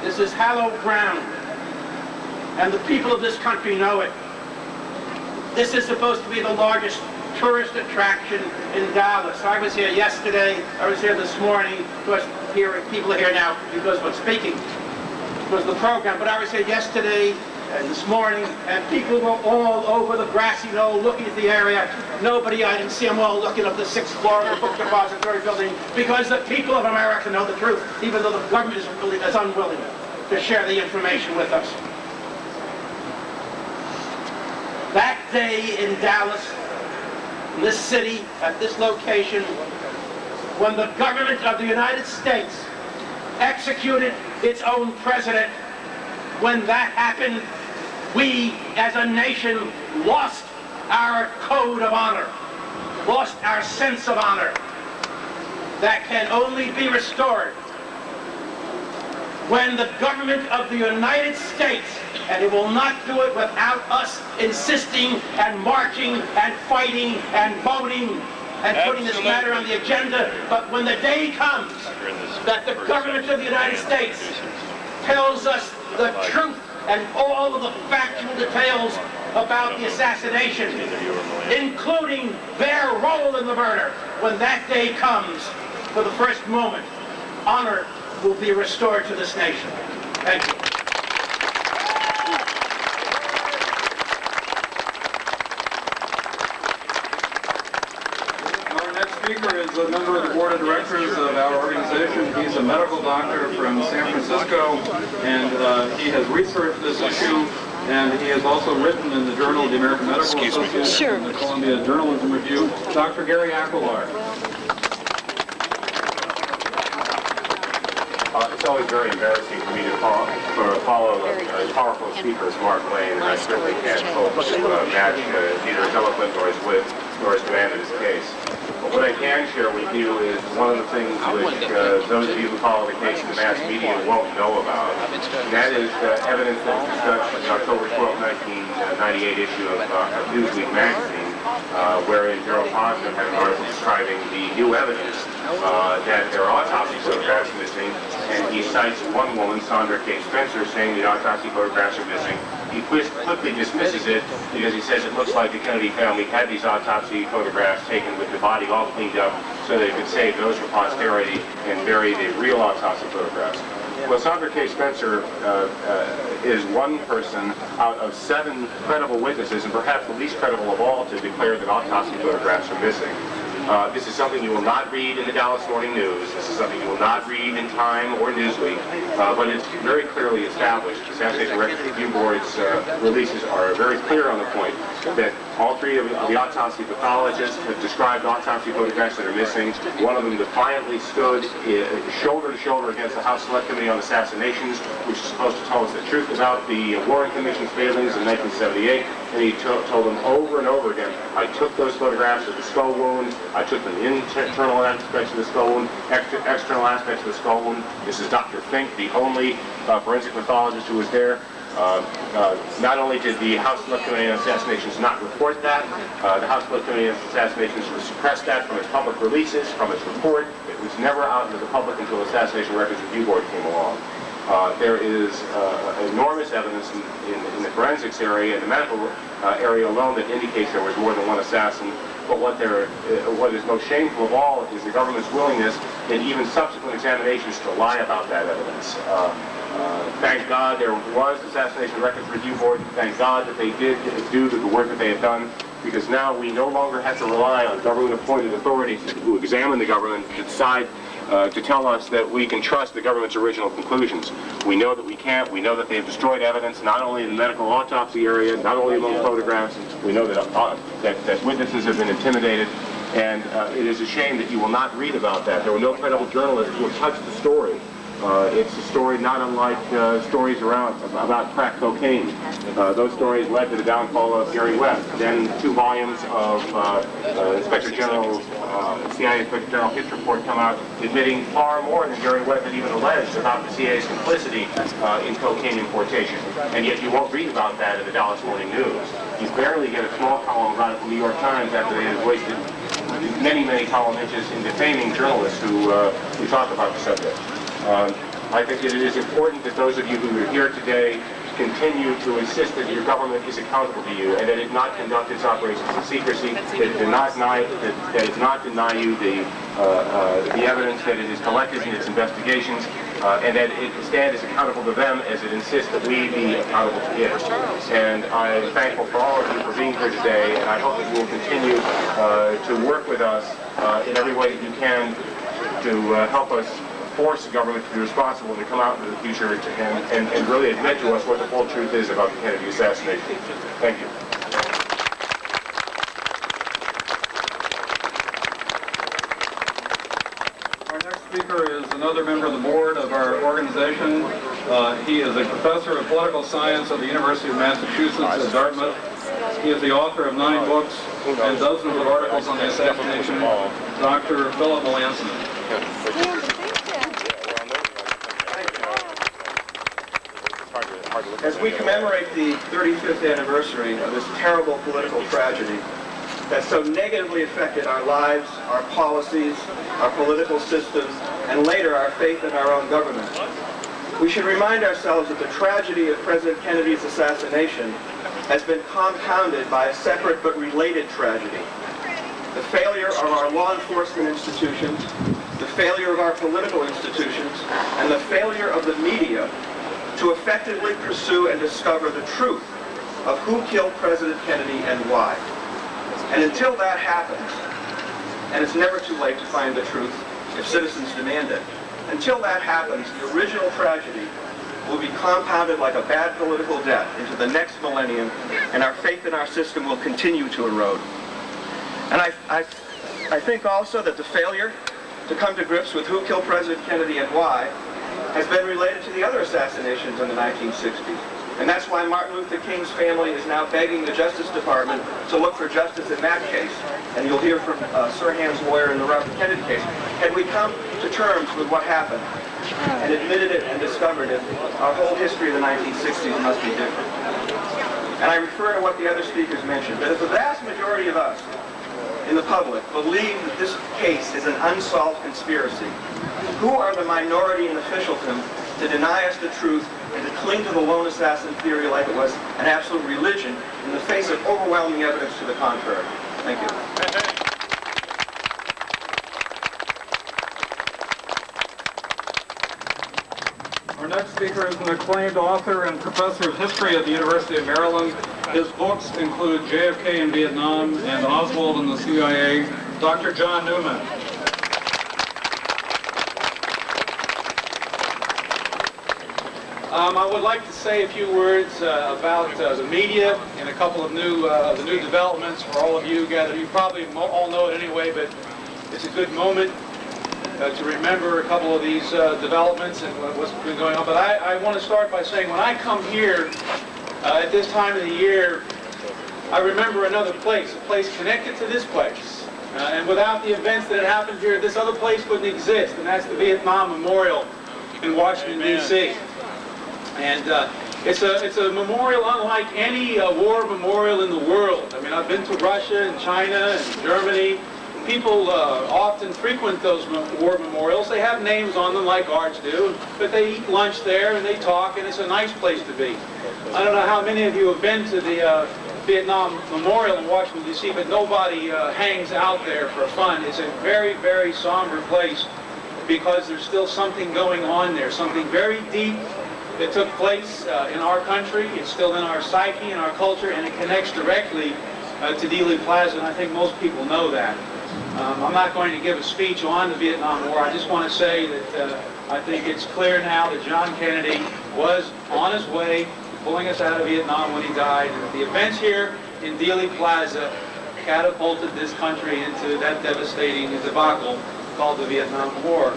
This is hallowed ground, and the people of this country know it. This is supposed to be the largest tourist attraction in Dallas. I was here yesterday, I was here this morning. Of course, people are here now because of what's speaking, because of the program, but I was here yesterday and this morning, and people were all over the grassy knoll looking at the area. I didn't see them all looking up the 6th floor of the book depository building, because the people of America know the truth, even though the government is unwilling to share the information with us. That day in Dallas, in this city, at this location, when the government of the United States executed its own president, when that happened, we as a nation lost our code of honor, lost our sense of honor. That can only be restored when the government of the United States, and it will not do it without us insisting and marching and fighting and voting and putting this matter on the agenda, but when the day comes that the government of the United States tells us the truth and all of the factual details about the assassination, including their role in the murder, when that day comes, for the first moment, honor will be restored to this nation. Thank you. Our next speaker speaker is a member of the board of directors of our organization. He's a medical doctor from San Francisco, and he has researched this issue, and he has also written in the Journal of the American Medical Association and the Columbia Journalism Review. Dr. Gary Aquilar. It's always very embarrassing for me to follow a powerful speaker as Mark Lane, and I certainly can't hope to match neither his eloquence nor his command in his case. But what I can share with you is one of the things which those of you who follow the case in the mass media won't know about, and that is evidence that was discussed in the October 12, 1998 issue of Newsweek magazine, wherein Gerald Posner had an article describing the new evidence that there are autopsy photographs missing, and he cites one woman, Sandra K. Spencer, saying the autopsy photographs are missing. He quickly dismisses it because he says it looks like the Kennedy family had these autopsy photographs taken with the body all cleaned up so they could save those for posterity and bury the real autopsy photographs. Well, Sandra K. Spencer is one person out of 7 credible witnesses, and perhaps the least credible of all, to declare that autopsy photographs are missing. This is something you will not read in the Dallas Morning News. This is something you will not read in Time or Newsweek, but it's very clearly established. The Assassination Records Review Board's releases are very clear on the point that all 3 of the autopsy pathologists have described autopsy photographs that are missing. One of them defiantly stood shoulder to shoulder against the House Select Committee on Assassinations, which is supposed to tell us the truth about the Warren Commission's failings in 1978, and he told them over and over again, I took those photographs of the skull wound, I took the internal aspects of the skull wound, external aspects of the skull wound. This is Dr. Fink, the only forensic pathologist who was there. Not only did the House Select Committee on Assassinations not report that, the House Select Committee on Assassinations suppressed that from its public releases, from its report. It was never out into the public until the Assassination Records Review Board came along. There is enormous evidence in the forensics area, in the medical area alone, that indicates there was more than one assassin. But what is most shameful of all is the government's willingness in even subsequent examinations to lie about that evidence. Thank God there was Assassination Records Review Board. Thank God that they did do the work that they have done, because now we no longer have to rely on government-appointed authorities who examine the government to decide to tell us that we can trust the government's original conclusions. We know that we can't. We know that they have destroyed evidence, not only in the medical autopsy area, not only among photographs. We know that witnesses have been intimidated, and it is a shame that you will not read about that. There were no credible journalists who have touched the story. It's a story not unlike stories about crack cocaine. Those stories led to the downfall of Gary West. Then 2 volumes of Inspector General's CIA Inspector General Hitt's report come out admitting far more than Gary West had even alleged about the CIA's complicity in cocaine importation. And yet you won't read about that in the Dallas Morning News. You barely get a small column about it from the New York Times after they have wasted many, many column inches in defaming journalists who talk about the subject. I think that it is important that those of you who are here today continue to insist that your government is accountable to you, and that it not conduct its operations in secrecy, that it not deny you the evidence that it has collected in its investigations, and that it stand as accountable to them as it insists that we be accountable to it. And I'm thankful for all of you for being here today, and I hope that you will continue to work with us in every way that you can to help us force the government to be responsible and to come out into the future and really admit to us what the full truth is about the Kennedy assassination. Thank you. Our next speaker is another member of the board of our organization. He is a professor of political science at the University of Massachusetts at Dartmouth. He is the author of 9 books and dozens of articles on the assassination. Dr. Philip Melanson. As we commemorate the 35th anniversary of this terrible political tragedy that so negatively affected our lives, our policies, our political systems, and later our faith in our own government, we should remind ourselves that the tragedy of President Kennedy's assassination has been compounded by a separate but related tragedy. The failure of our law enforcement institutions, the failure of our political institutions, and the failure of the media to effectively pursue and discover the truth of who killed President Kennedy and why. And until that happens, and it's never too late to find the truth if citizens demand it. Until that happens, the original tragedy will be compounded like a bad political debt into the next millennium, and our faith in our system will continue to erode. And I think also that the failure to come to grips with who killed President Kennedy and why has been related to the other assassinations in the 1960s. And that's why Martin Luther King's family is now begging the Justice Department to look for justice in that case. And you'll hear from Sirhan's lawyer in the Robert Kennedy case. Had we come to terms with what happened and admitted it and discovered it, our whole history of the 1960s must be different. And I refer to what the other speakers mentioned, that if the vast majority of us in the public believe that this case is an unsolved conspiracy, who are the minority in officialdom to deny us the truth and to cling to the lone assassin theory like it was an absolute religion in the face of overwhelming evidence to the contrary? Thank you. Our next speaker is an acclaimed author and professor of history at the University of Maryland. His books include JFK in Vietnam and Oswald and the CIA, Dr. John Newman. I would like to say a few words about the media and a couple of the new developments for all of you gathered. You probably all know it anyway, but it's a good moment to remember a couple of these developments and what's been going on. But I want to start by saying when I come here at this time of the year, I remember another place, a place connected to this place. And without the events that had happened here, this other place wouldn't exist, and that's the Vietnam Memorial in Washington, D.C. And it's a memorial unlike any war memorial in the world. I mean, I've been to Russia and China and Germany. People often frequent those war memorials. They have names on them like arts do, but they eat lunch there and they talk, and it's a nice place to be. I don't know how many of you have been to the Vietnam Memorial in Washington, D.C., but nobody hangs out there for fun. It's a very, very somber place because there's still something going on there, something very deep that took place in our country. It's still in our psyche and our culture, and it connects directly to Dealey Plaza, and I think most people know that. I'm not going to give a speech on the Vietnam War. I just want to say that I think it's clear now that John Kennedy was on his way pulling us out of Vietnam when he died, and the events here in Dealey Plaza catapulted this country into that devastating debacle called the Vietnam War.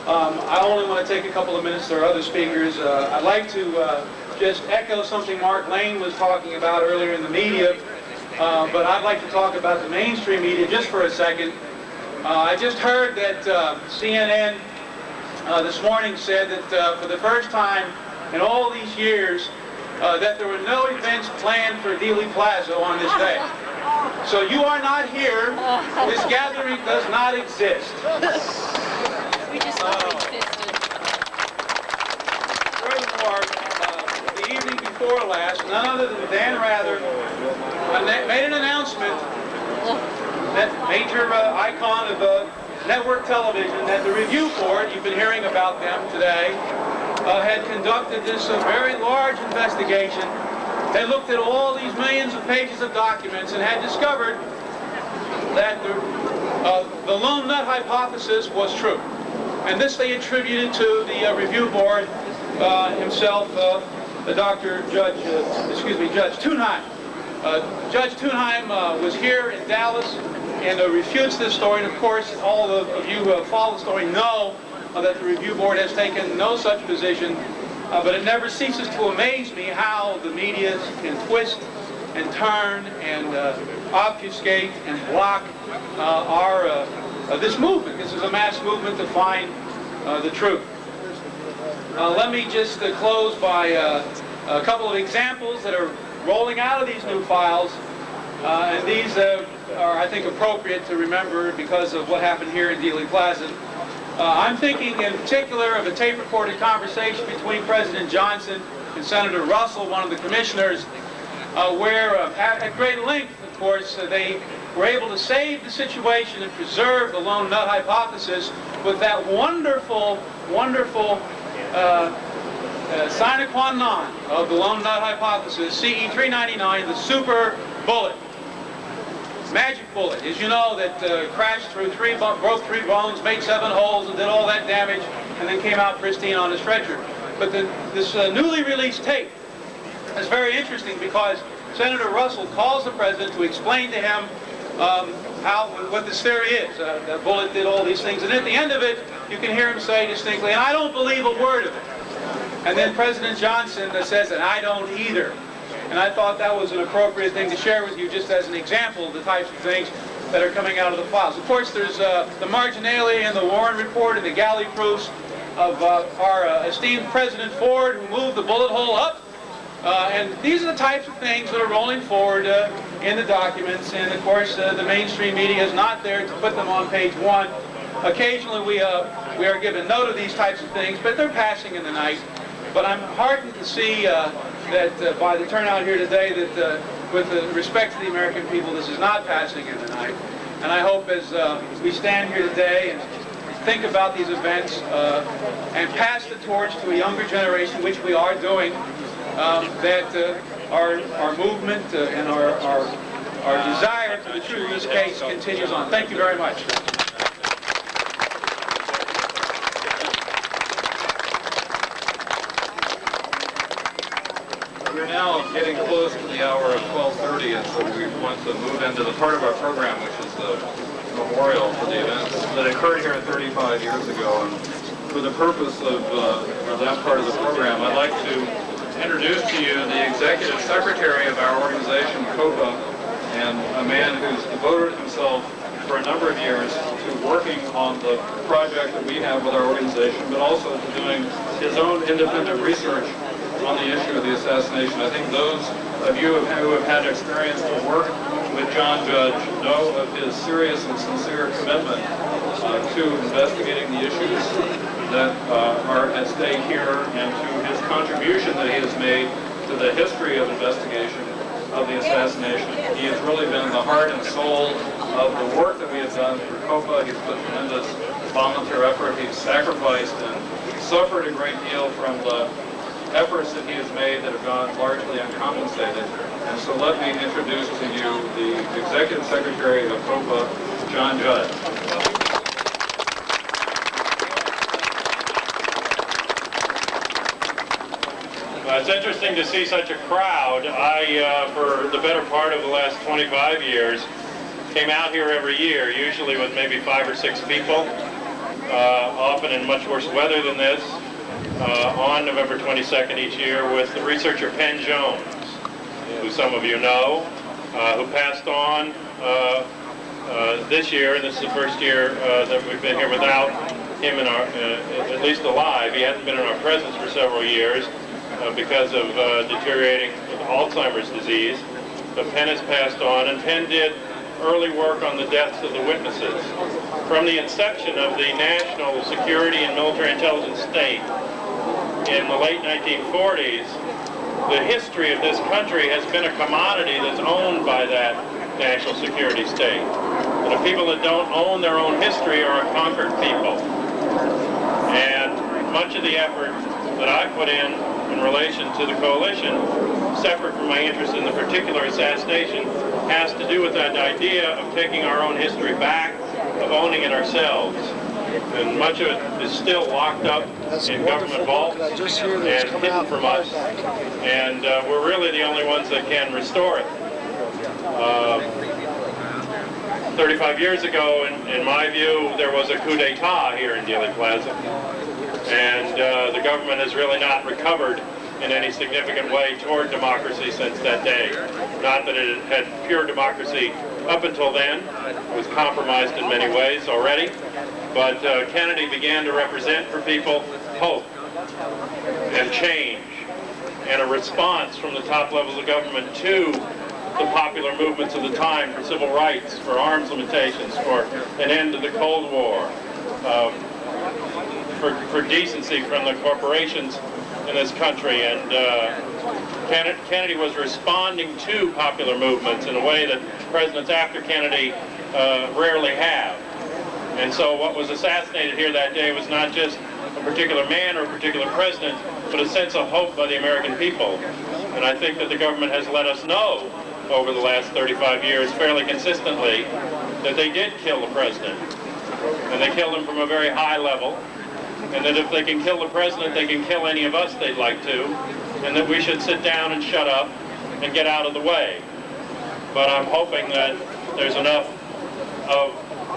I only want to take a couple of minutes. There are other speakers. I'd like to just echo something Mark Lane was talking about earlier in the media, but I'd like to talk about the mainstream media just for a second. I just heard that CNN this morning said that for the first time in all these years that there were no events planned for Dealey Plaza on this day. So you are not here. This gathering does not exist. We just existed. Furthermore, the evening before last, none other than Dan Rather made an announcement, that major icon of network television, that the Review Board, you've been hearing about them today, had conducted this very large investigation. They looked at all these millions of pages of documents and had discovered that the lone nut hypothesis was true. And this they attributed to the Review Board himself, Judge Thunheim. Judge Thunheim was here in Dallas and refutes this story. And of course, all of you who follow the story know that the Review Board has taken no such position. But it never ceases to amaze me how the media can twist and turn and obfuscate and block this movement. This is a mass movement to find the truth. Let me just close by a couple of examples that are rolling out of these new files. And these are, I think, appropriate to remember because of what happened here in Dealey Plaza. I'm thinking in particular of a tape-recorded conversation between President Johnson and Senator Russell, one of the commissioners, where at great length, of course, they were able to save the situation and preserve the lone nut hypothesis with that wonderful, wonderful sine qua non of the lone nut hypothesis, CE 399, the super bullet. magic bullet. As you know, that crashed through broke 3 bones, made 7 holes, and did all that damage, and then came out pristine on a stretcher. But this newly released tape is very interesting because Senator Russell calls the president to explain to him what this theory is. That bullet did all these things, and at the end of it, you can hear him say distinctly, "And I don't believe a word of it." And then President Johnson says, "And I don't either." And I thought that was an appropriate thing to share with you just as an example of the types of things that are coming out of the files. Of course, there's the marginalia and the Warren report and the galley proofs of our esteemed President Ford, who moved the bullet hole up. And these are the types of things that are rolling forward in the documents. And of course, the mainstream media is not there to put them on page 1. Occasionally we are given note of these types of things, but they're passing in the night. But I'm heartened to see that by the turnout here today that with respect to the American people, this is not passing in the night. And I hope as we stand here today and think about these events and pass the torch to a younger generation, which we are doing, that our movement and our desire for the truth of this case continues on. Thank you very much. We're now getting close to the hour of 12:30, and so we want to move into the part of our program, which is the memorial for the events that occurred here 35 years ago. And for the purpose of that part of the program, I'd like to introduce to you the executive secretary of our organization, COPA, and a man who's devoted himself for a number of years to working on the project that we have with our organization, but also to doing his own independent research on the issue of the assassination. I think those of you who have had experience to work with John Judge know of his serious and sincere commitment to investigating the issues that are at stake here, and to his contribution that he has made to the history of investigation of the assassination. He has really been the heart and soul of the work that we have done through COPA. He's put tremendous volunteer effort. He's sacrificed and suffered a great deal from the efforts that he has made that have gone largely uncompensated. And so let me introduce to you the Executive Secretary of COPA, John Judd. It's interesting to see such a crowd. I, for the better part of the last 25 years, came out here every year, usually with maybe 5 or 6 people, often in much worse weather than this, on November 22nd each year with the researcher Penn Jones, who some of you know, who passed on this year, and this is the first year that we've been here without him in our, at least alive. He hadn't been in our presence for several years because of deteriorating with Alzheimer's disease. But Penn has passed on, and Penn did early work on the deaths of the witnesses. From the inception of the national security and military intelligence state in the late 1940s, the history of this country has been a commodity that's owned by that national security state. And the people that don't own their own history are a conquered people. And much of the effort that I put in relation to the coalition, separate from my interest in the particular assassination, has to do with that idea of taking our own history back, of owning it ourselves. And much of it is still locked up in government vaults and hidden from us. And we're really the only ones that can restore it. 35 years ago, in my view, there was a coup d'etat here in Dealey Plaza. And the government has really not recovered in any significant way toward democracy since that day. Not that it had pure democracy up until then. It was compromised in many ways already. But Kennedy began to represent for people hope and change and a response from the top levels of government to the popular movements of the time for civil rights, for arms limitations, for an end to the Cold War, for decency from the corporations in this country. And Kennedy was responding to popular movements in a way that presidents after Kennedy rarely have. And so what was assassinated here that day was not just a particular man or a particular president, but a sense of hope by the American people. And I think that the government has let us know over the last 35 years fairly consistently that they did kill the president. And they killed him from a very high level. And that if they can kill the president, they can kill any of us they'd like to. And that we should sit down and shut up and get out of the way. But I'm hoping that there's enough of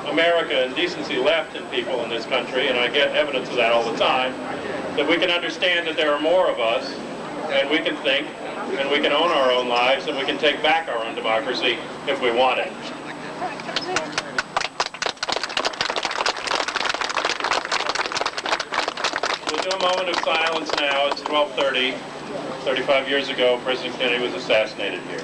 America and decency left in people in this country, and I get evidence of that all the time, that we can understand that there are more of us, and we can think, and we can own our own lives, and we can take back our own democracy if we want it. We'll do a moment of silence now. It's 12:30. 35 years ago, President Kennedy was assassinated here.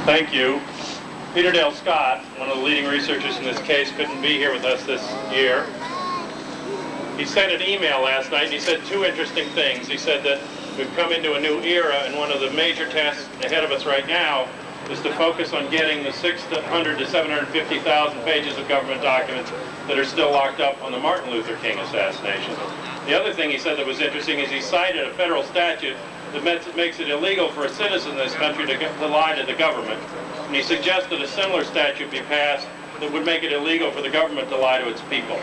Thank you. Peter Dale Scott, one of the leading researchers in this case, couldn't be here with us this year. He sent an email last night, and he said two interesting things. He said that we've come into a new era, and one of the major tasks ahead of us right now is to focus on getting the 600 to 750,000 pages of government documents that are still locked up on the Martin Luther King assassination. The other thing he said that was interesting is he cited a federal statute that makes it illegal for a citizen in this country to lie to the government. And he suggested a similar statute be passed that would make it illegal for the government to lie to its people.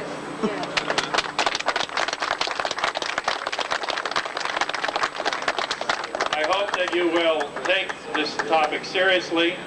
I hope that you will take this topic seriously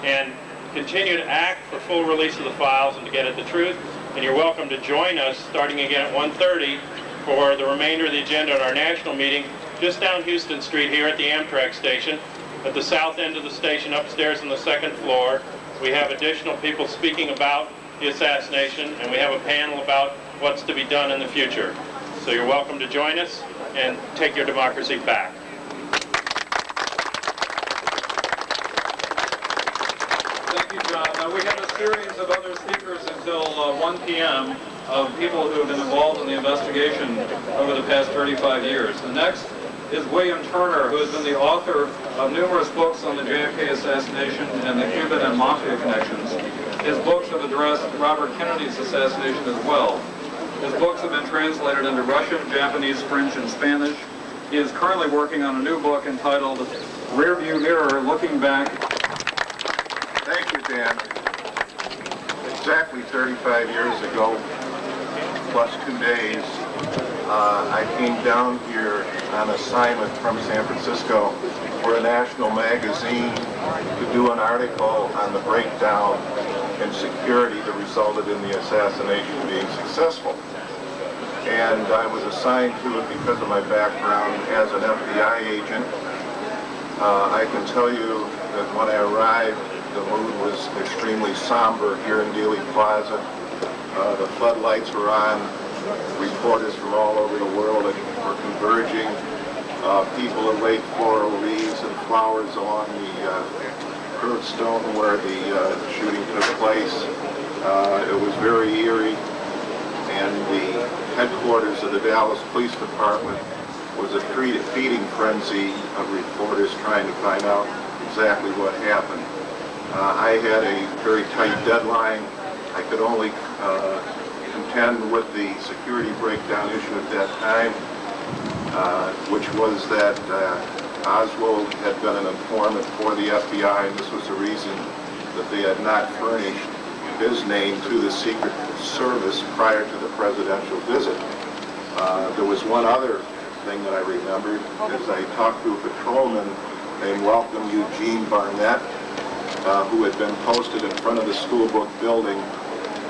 and continue to act for full release of the files and to get at the truth. And you're welcome to join us starting again at 1:30 for the remainder of the agenda at our national meeting just down Houston Street here at the Amtrak station. At the south end of the station upstairs on the second floor, we have additional people speaking about the assassination, and we have a panel about what's to be done in the future. So you're welcome to join us and take your democracy back. Thank you, John. We have a series of other speakers until 1 p.m. of people who have been involved in the investigation over the past 35 years. The next is William Turner, who has been the author of numerous books on the JFK assassination and the Cuban and Mafia connections. His books have addressed Robert Kennedy's assassination as well. His books have been translated into Russian, Japanese, French, and Spanish. He is currently working on a new book entitled Rearview Mirror, Looking Back. Thank you, Dan. Exactly 35 years ago, plus 2 days, I came down here on assignment from San Francisco for a national magazine to do an article on the breakdown in security that resulted in the assassination being successful. And I was assigned to it because of my background as an FBI agent. I can tell you that when I arrived, the mood was extremely somber here in Dealey Plaza. The floodlights were on. Reporters from all over the world were converging. People had laid floral wreaths and flowers along the curbstone where the shooting took place. It was very eerie, and the headquarters of the Dallas Police Department was a feeding frenzy of reporters trying to find out exactly what happened. I had a very tight deadline, I could only contend with the security breakdown issue at that time, which was that Oswald had been an informant for the FBI, and this was the reason that they had not furnished his name to the Secret Service prior to the presidential visit. There was one other thing that I remembered, is I talked to a patrolman named Welcome Eugene Barnett, who had been posted in front of the school book building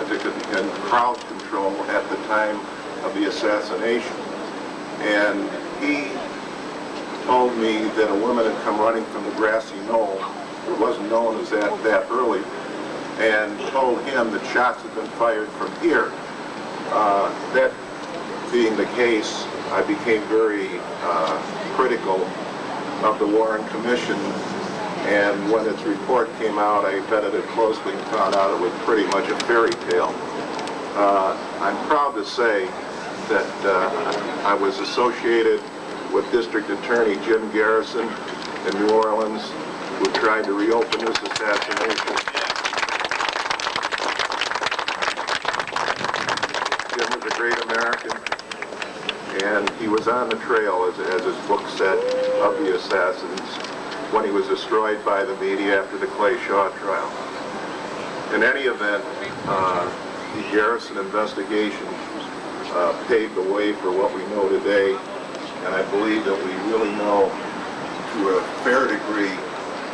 in crowd control at the time of the assassination. And he told me that a woman had come running from the grassy knoll, it wasn't known as that early, and told him that shots had been fired from here. That being the case, I became very critical of the Warren Commission, and when its report came out, I vetted it closely and found out it was pretty much a fairy tale. I'm proud to say that I was associated with District Attorney Jim Garrison in New Orleans, who tried to reopen this assassination. Jim was a great American, and he was on the trail, as his book said, of the assassins when he was destroyed by the media after the Clay Shaw trial. In any event, the Garrison investigation paved the way for what we know today, and I believe that we really know to a fair degree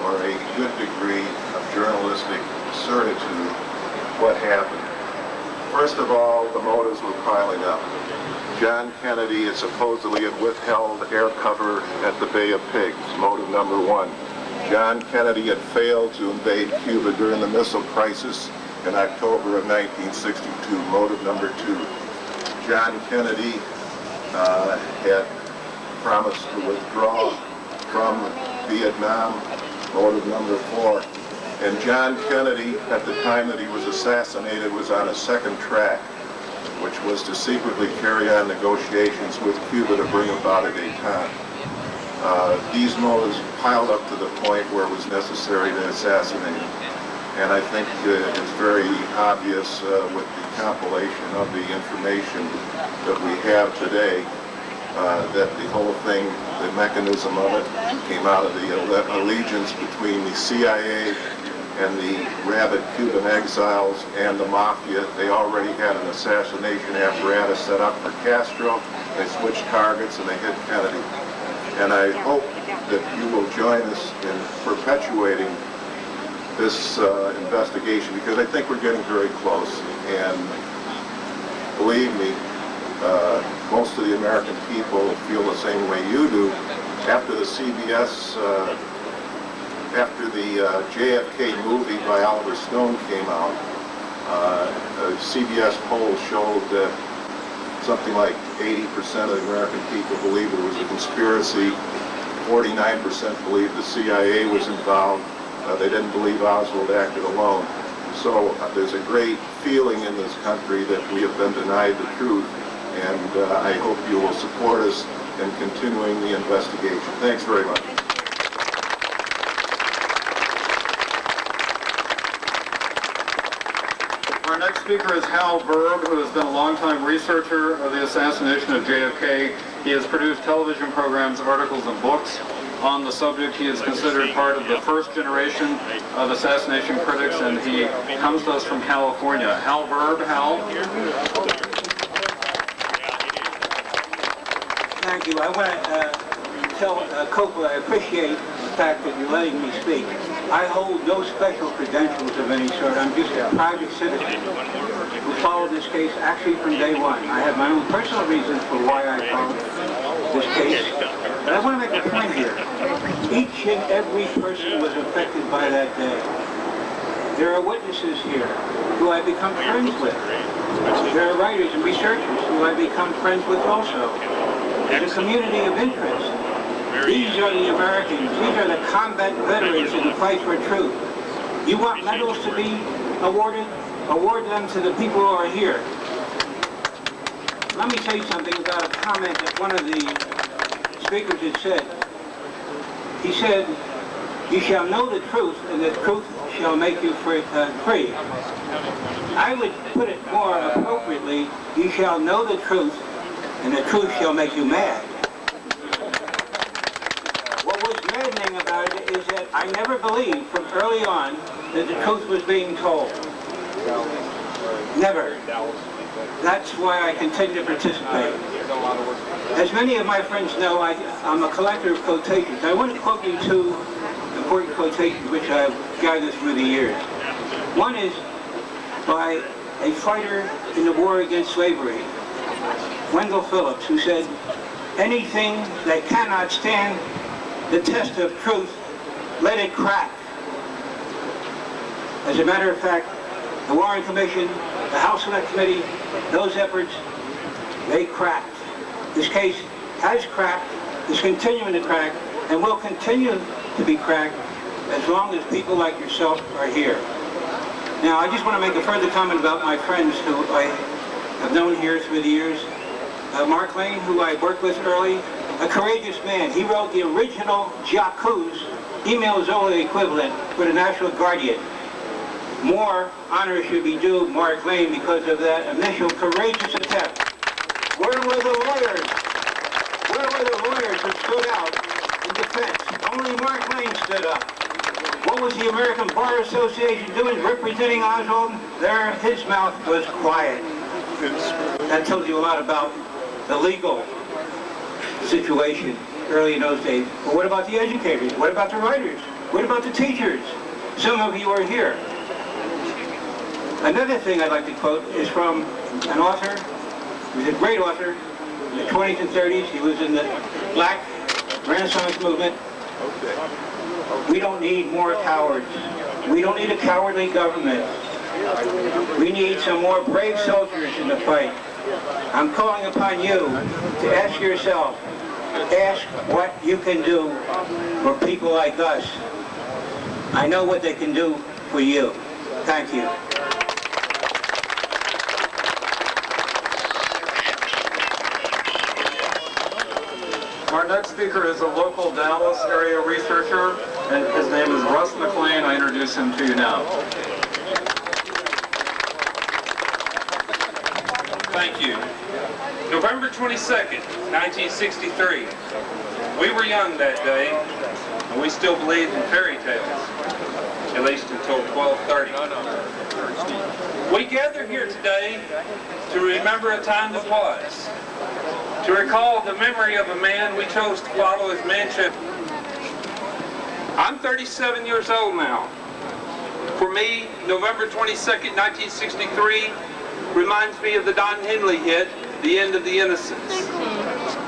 or a good degree of journalistic certitude what happened. First of all, the motives were piling up. John Kennedy is supposedly had withheld air cover at the Bay of Pigs, motive number one. John Kennedy had failed to invade Cuba during the missile crisis in October of 1962, motive number two. John Kennedy had promised to withdraw from Vietnam, motive number four. And John Kennedy, at the time that he was assassinated, was on a second track, which was to secretly carry on negotiations with Cuba to bring about a detente. These motives piled up to the point where it was necessary to assassinate him. And I think it's very obvious with the compilation of the information that we have today that the whole thing, the mechanism of it, came out of the allegiance between the CIA and the rabid Cuban exiles and the mafia. They already had an assassination apparatus set up for Castro. They switched targets and they hit Kennedy. And I hope that you will join us in perpetuating this investigation, because I think we're getting very close. And believe me, most of the American people feel the same way you do. After the CBS after the JFK movie by Oliver Stone came out, a CBS poll showed that something like 80% of the American people believed it was a conspiracy. 49% believed the CIA was involved. They didn't believe Oswald acted alone. So there's a great feeling in this country that we have been denied the truth, and I hope you will support us in continuing the investigation. Thanks very much. Our next speaker is Hal Verb, who has been a longtime researcher of the assassination of JFK. He has produced television programs, articles, and books on the subject. He is considered part of the first generation of assassination critics, and he comes to us from California. Hal Verb, Hal. Thank you. I want to tell Coppola I appreciate the fact that you're letting me speak. I hold no special credentials of any sort. I'm just a private citizen who followed this case actually from day one. I have my own personal reasons for why I followed this case. But I want to make a point here. Each and every person was affected by that day. There are witnesses here who I become friends with. There are writers and researchers who I become friends with also. There's a community of interest. These are the Americans. These are the combat veterans in the fight for truth. You want medals to be awarded? Award them to the people who are here. Let me say something about a comment that one of the speakers had said. He said, "You shall know the truth, and the truth shall make you free. I would put it more appropriately, you shall know the truth, and the truth shall make you mad. What was maddening about it is that I never believed from early on that the truth was being told. Never. That's why I continue to participate. As many of my friends know, I'm a collector of quotations. I want to quote you two important quotations which I've gathered through the years. One is by a fighter in the war against slavery, Wendell Phillips, who said, anything that cannot stand the test of truth, let it crack. As a matter of fact, the Warren Commission, the House Select Committee, those efforts, they cracked. This case has cracked, is continuing to crack, and will continue to be cracked as long as people like yourself are here. Now, I just want to make a further comment about my friends who I have known here through the years. Mark Lane, who I worked with early, a courageous man. He wrote the original Jacques email Zola equivalent for the National Guardian. More honor should be due Mark Lane because of that initial courageous attempt. Where were the lawyers? Where were the lawyers who stood out in defense? Only Mark Lane stood up. What was the American Bar Association doing representing Oswald? There, his mouth was quiet. That tells you a lot about the legal situation early in those days. But what about the educators? What about the writers? What about the teachers? Some of you are here. Another thing I'd like to quote is from an author. He was a great author in the 20s and 30s. He was in the Black Renaissance movement. We don't need more cowards. We don't need a cowardly government. We need some more brave soldiers in the fight. I'm calling upon you to ask yourself, ask what you can do for people like us. I know what they can do for you. Thank you. Our next speaker is a local Dallas area researcher, and his name is Russ McLean. I introduce him to you now. Thank you. November 22nd, 1963. We were young that day, and we still believed in fairy tales, at least until 12:30. We gather here today to remember a time that was, to recall the memory of a man we chose to follow his manship. I'm 37 years old now. For me, November 22nd, 1963 reminds me of the Don Henley hit, The End of the Innocents.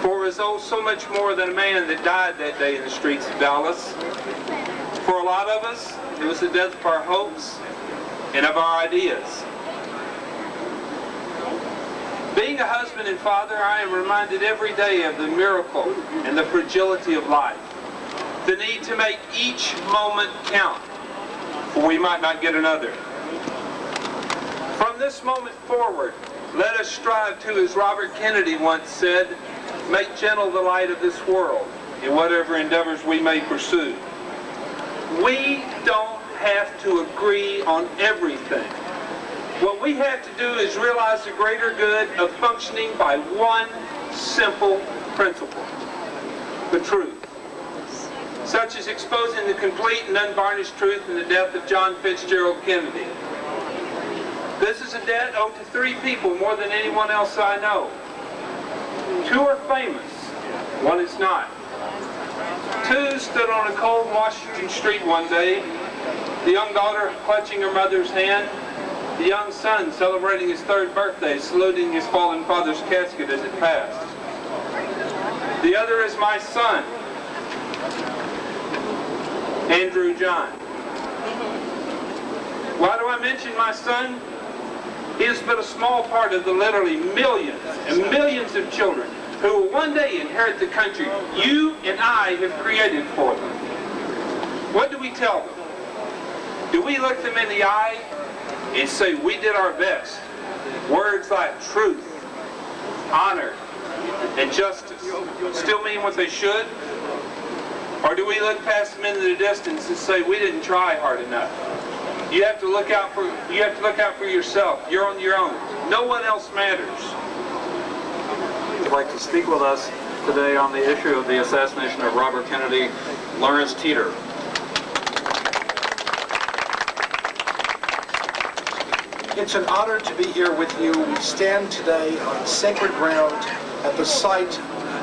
For it was oh so much more than a man that died that day in the streets of Dallas. For a lot of us, it was the death of our hopes and of our ideas. Being a husband and father, I am reminded every day of the miracle and the fragility of life. The need to make each moment count, for we might not get another. From this moment forward, let us strive to, as Robert Kennedy once said, make gentle the light of this world in whatever endeavors we may pursue. We don't have to agree on everything. What we have to do is realize the greater good of functioning by one simple principle, the truth, such as exposing the complete and unvarnished truth in the death of John Fitzgerald Kennedy. This is a debt owed to 3 people more than anyone else I know. 2 are famous, 1 is not. 2 stood on a cold Washington street one day, the young daughter clutching her mother's hand, the young son celebrating his 3rd birthday, saluting his fallen father's casket as it passed. The other is my son, Andrew John. Why do I mention my son? He is but a small part of the literally millions and millions of children who will one day inherit the country you and I have created for them. What do we tell them? Do we look them in the eye and say we did our best? Words like truth, honor, and justice still mean what they should? Or do we look past them into the distance and say we didn't try hard enough? You have to look out for yourself. You're on your own. No one else matters. Would like to speak with us today on the issue of the assassination of Robert Kennedy, Lawrence Teeter. It's an honor to be here with you. We stand today on sacred ground at the site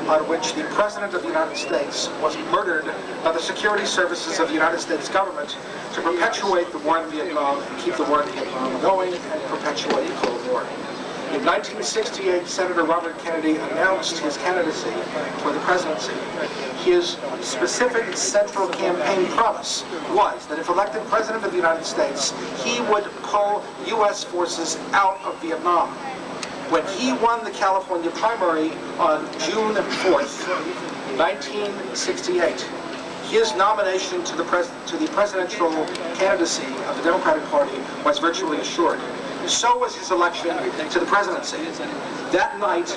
on which the President of the United States was murdered by the security services of the United States government to perpetuate the war in Vietnam and keep the war in Vietnam going and perpetuate the Cold War. In 1968, Senator Robert Kennedy announced his candidacy for the presidency. His specific central campaign promise was that if elected President of the United States, he would pull U.S. forces out of Vietnam. When he won the California primary on June 4th, 1968, his nomination to the presidential candidacy of the Democratic Party was virtually assured. So was his election to the presidency. That night,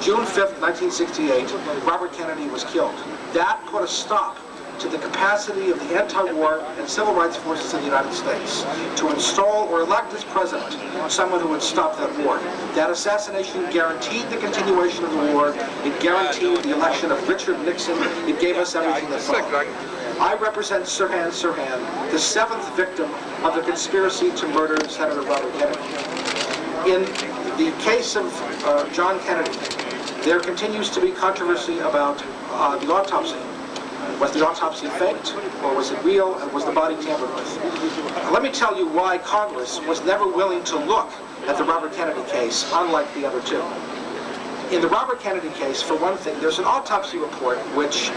June 5th, 1968, Robert Kennedy was killed. That put a stop to the capacity of the anti-war and civil rights forces of the United States to install or elect as president someone who would stop that war. That assassination guaranteed the continuation of the war. It guaranteed the election of Richard Nixon. It gave us everything that followed. I represent Sirhan Sirhan, the seventh victim of the conspiracy to murder Senator Robert Kennedy. In the case of John Kennedy, there continues to be controversy about the autopsy. Was the autopsy faked, or was it real, and was the body tampered with? Let me tell you why Congress was never willing to look at the Robert Kennedy case, unlike the other two. In the Robert Kennedy case, for one thing, there's an autopsy report which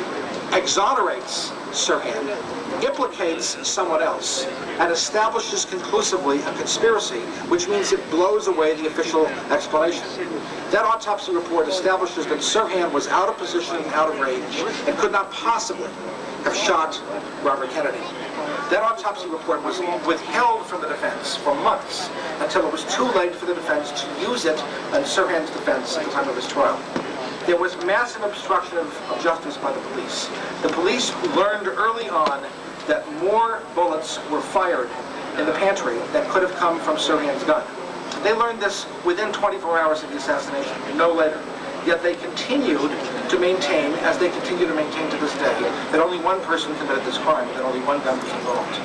exonerates Sirhan, implicates someone else, and establishes conclusively a conspiracy, which means it blows away the official explanation. That autopsy report establishes that Sirhan was out of position and out of range and could not possibly have shot Robert Kennedy. That autopsy report was withheld from the defense for months until it was too late for the defense to use it in Sirhan's defense at the time of his trial. There was massive obstruction of justice by the police. The police learned early on that more bullets were fired in the pantry that could have come from Sirhan's gun. They learned this within 24 hours of the assassination, no later. Yet they continued to maintain, as they continue to maintain to this day, that only one person committed this crime, that only one gun was involved.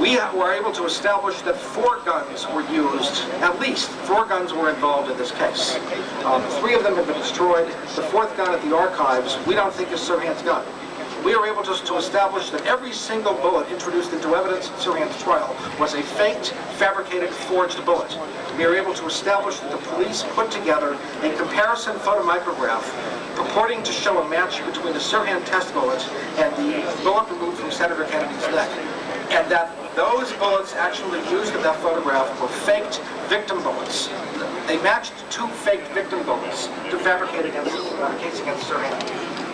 We were able to establish that 4 guns were used, at least 4 guns were involved in this case. 3 of them have been destroyed. The 4th gun at the archives, we don't think is Sirhan's gun. We were able to establish that every single bullet introduced into evidence in Sirhan's trial was a faked, fabricated, forged bullet. We were able to establish that the police put together a comparison photomicrograph purporting to show a match between the Sirhan test bullet and the bullet removed from Senator Kennedy's neck, and that those bullets actually used in that photograph were faked victim bullets. They matched 2 faked victim bullets to fabricate against a case against Sirhan.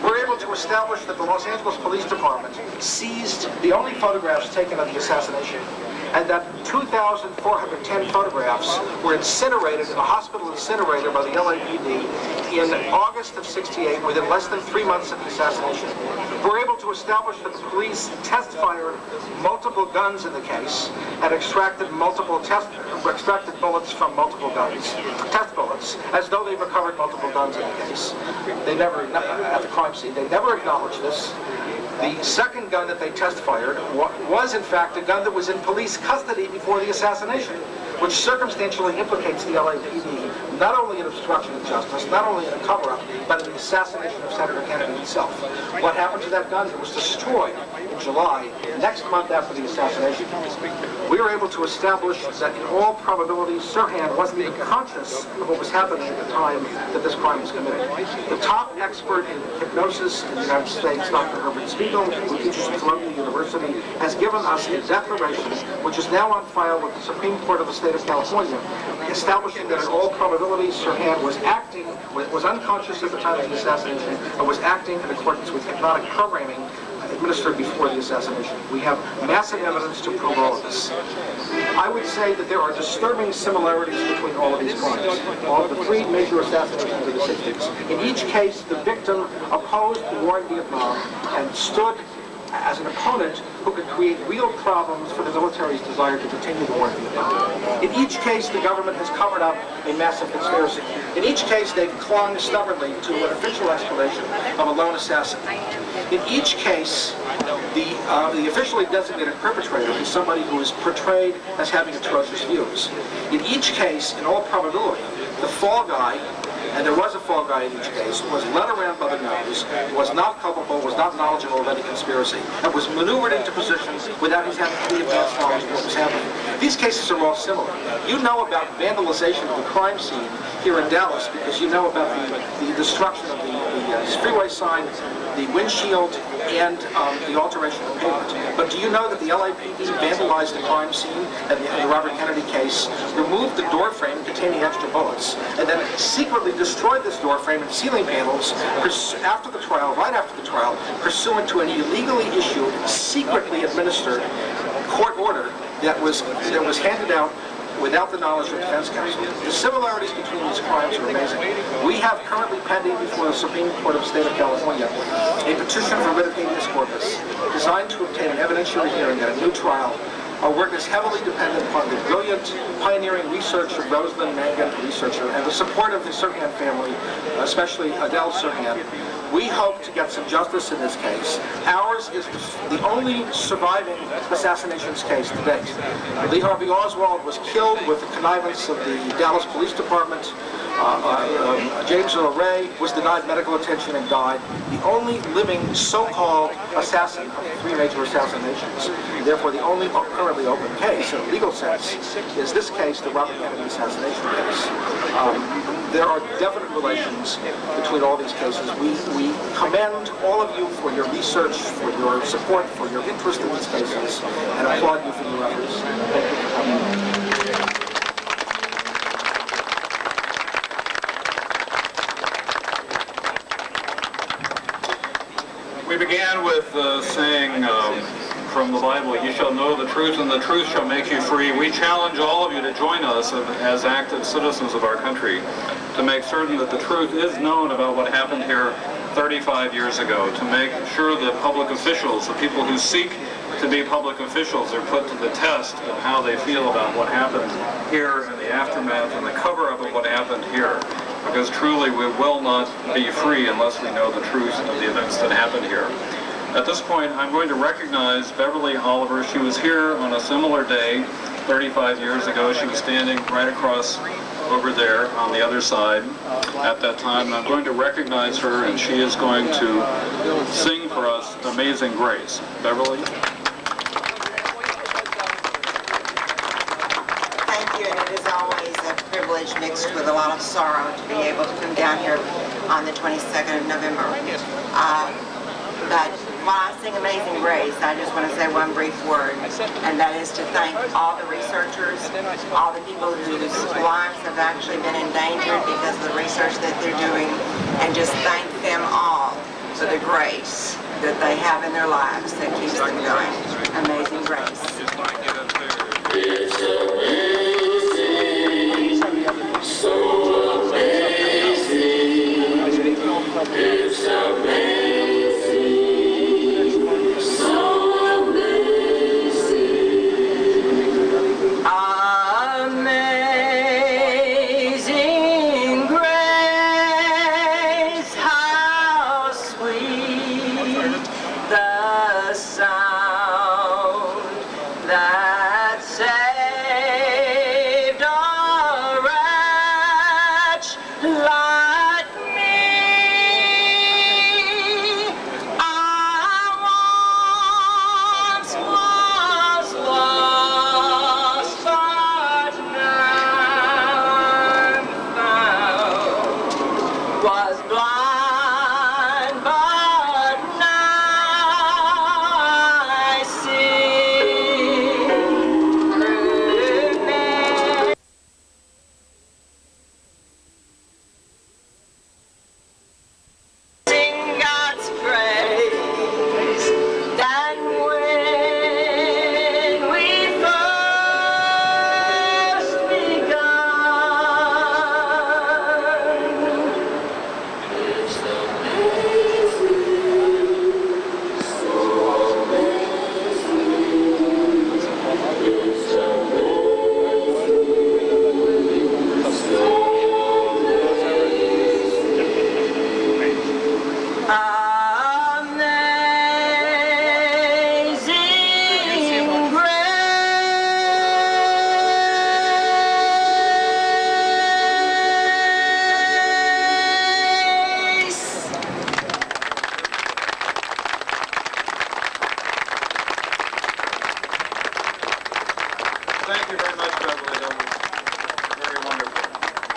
We're able to establish that the Los Angeles Police Department seized the only photographs taken of the assassination, and that 2,410 photographs were incinerated in a hospital incinerator by the LAPD in August of '68, within less than 3 months of the assassination. We're able to establish that the police test-fired multiple guns in the case and extracted bullets from multiple guns, test bullets, as though they recovered multiple guns in the case. They never, at the crime scene, they never acknowledged this. The second gun that they test-fired was, in fact, a gun that was in police custody before the assassination, which circumstantially implicates the LAPD not only in obstruction of justice, not only in a cover-up, but in the assassination of Senator Kennedy himself. What happened to that gun? It was destroyed in July, next month after the assassination. We were able to establish that in all probability, Sirhan wasn't even conscious of what was happening at the time that this crime was committed. The top expert in hypnosis in the United States, Dr. Herbert Spiegel, who teaches at Columbia University, has given us a declaration, which is now on file with the Supreme Court of the state of California, establishing that in all probability, Sirhan was acting, was unconscious at the time of the assassination, and was acting in accordance with hypnotic programming administered before the assassination. We have massive evidence to prove all of this. I would say that there are disturbing similarities between all of these crimes, all of the 3 major assassinations of the 60s. In each case, the victim opposed the war in Vietnam and stood as an opponent who could create real problems for the military's desire to continue the war in Vietnam. In each case, the government has covered up a massive conspiracy. In each case, they've clung stubbornly to an official explanation of a lone assassin. In each case, the officially designated perpetrator is somebody who is portrayed as having atrocious views. In each case, in all probability, the fall guy, and there was a fall guy in each case, was led around by the nose, was not culpable, was not knowledgeable of any conspiracy, and was maneuvered into positions without his having any advanced knowledge of what was happening. These cases are all similar. You know about vandalization of the crime scene here in Dallas because you know about the destruction of the freeway sign, the windshield, and the alteration of pavement. But do you know that the LAPD vandalized the crime scene in the Robert Kennedy case, removed the door frame containing extra bullets, and then secretly destroyed this door frame and ceiling panels after the trial, right after the trial, pursuant to an illegally issued, secretly administered court order that was handed out without the knowledge of the defense counsel. The similarities between these crimes are amazing. We have currently pending before the Supreme Court of the State of California a petition for writ of habeas corpus designed to obtain an evidentiary hearing at a new trial. Our work is heavily dependent upon the brilliant, pioneering research of Rosalind Mangan, the researcher, and the support of the Sirhan family, especially Adele Sirhan. We hope to get some justice in this case. Ours is the only surviving assassinations case to date. Lee Harvey Oswald was killed with the connivance of the Dallas Police Department. James Earl Ray was denied medical attention and died. The only living so-called assassin of the three major assassinations, therefore the only currently open case in a legal sense, is this case, the Robert Kennedy assassination case. There are definite relations between all these cases. We commend all of you for your research, for your support, for your interest in these cases, and applaud you for your efforts. Thank you for coming. We began with saying from the Bible, "You shall know the truth, and the truth shall make you free." We challenge all of you to join us as active citizens of our country to make certain that the truth is known about what happened here 35 years ago, to make sure that public officials, the people who seek to be public officials, are put to the test of how they feel about what happened here and the aftermath and the cover-up of what happened here. Because truly we will not be free unless we know the truth of the events that happened here. At this point, I'm going to recognize Beverly Oliver. She was here on a similar day 35 years ago. She was standing right across over there on the other side at that time. And I'm going to recognize her, and she is going to sing for us Amazing Grace. Beverly? It is always a privilege mixed with a lot of sorrow to be able to come down here on the 22nd of November. But while I sing Amazing Grace, I just want to say one brief word, and that is to thank all the researchers, all the people whose lives have actually been endangered because of the research that they're doing, and just thank them all for the grace that they have in their lives that keeps them going. Amazing Grace. It's amazing, so amazing, it's amazing, so amazing. Amazing grace, how sweet the sound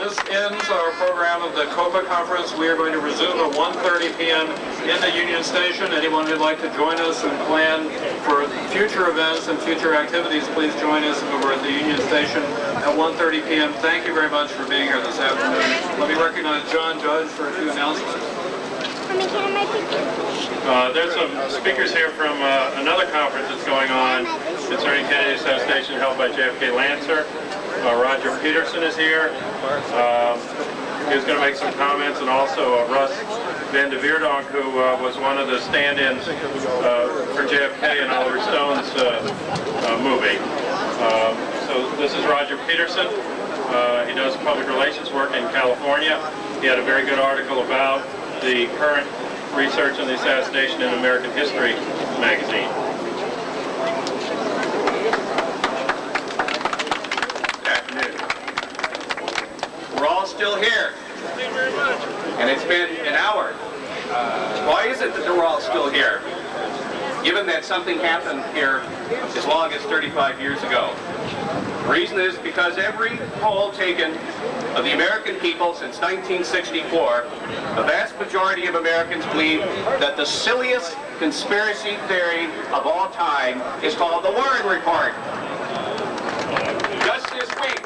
This ends our program of the COPA conference. We are going to resume at 1:30 p.m. in the Union Station. Anyone who'd like to join us and plan for future events and future activities, please join us over at the Union Station at 1:30 p.m. Thank you very much for being here this afternoon. Let me recognize John Judge for a few announcements. There's some speakers here from another conference that's going on concerning Kennedy assassination held by JFK Lancer. Roger Peterson is here. He's going to make some comments, and also Russ Van de Veerdonk, who was one of the stand-ins for JFK in Oliver Stone's movie. So this is Roger Peterson. He does public relations work in California. He had a very good article about the current research on the assassination in American History magazine. Good afternoon. We're all still here. And it's been an hour. Why is it that we're all still here? Given that something happened here as long as 35 years ago. The reason is because every poll taken of the American people since 1964, the vast majority of Americans believe that the silliest conspiracy theory of all time is called the Warren Report. Just this week,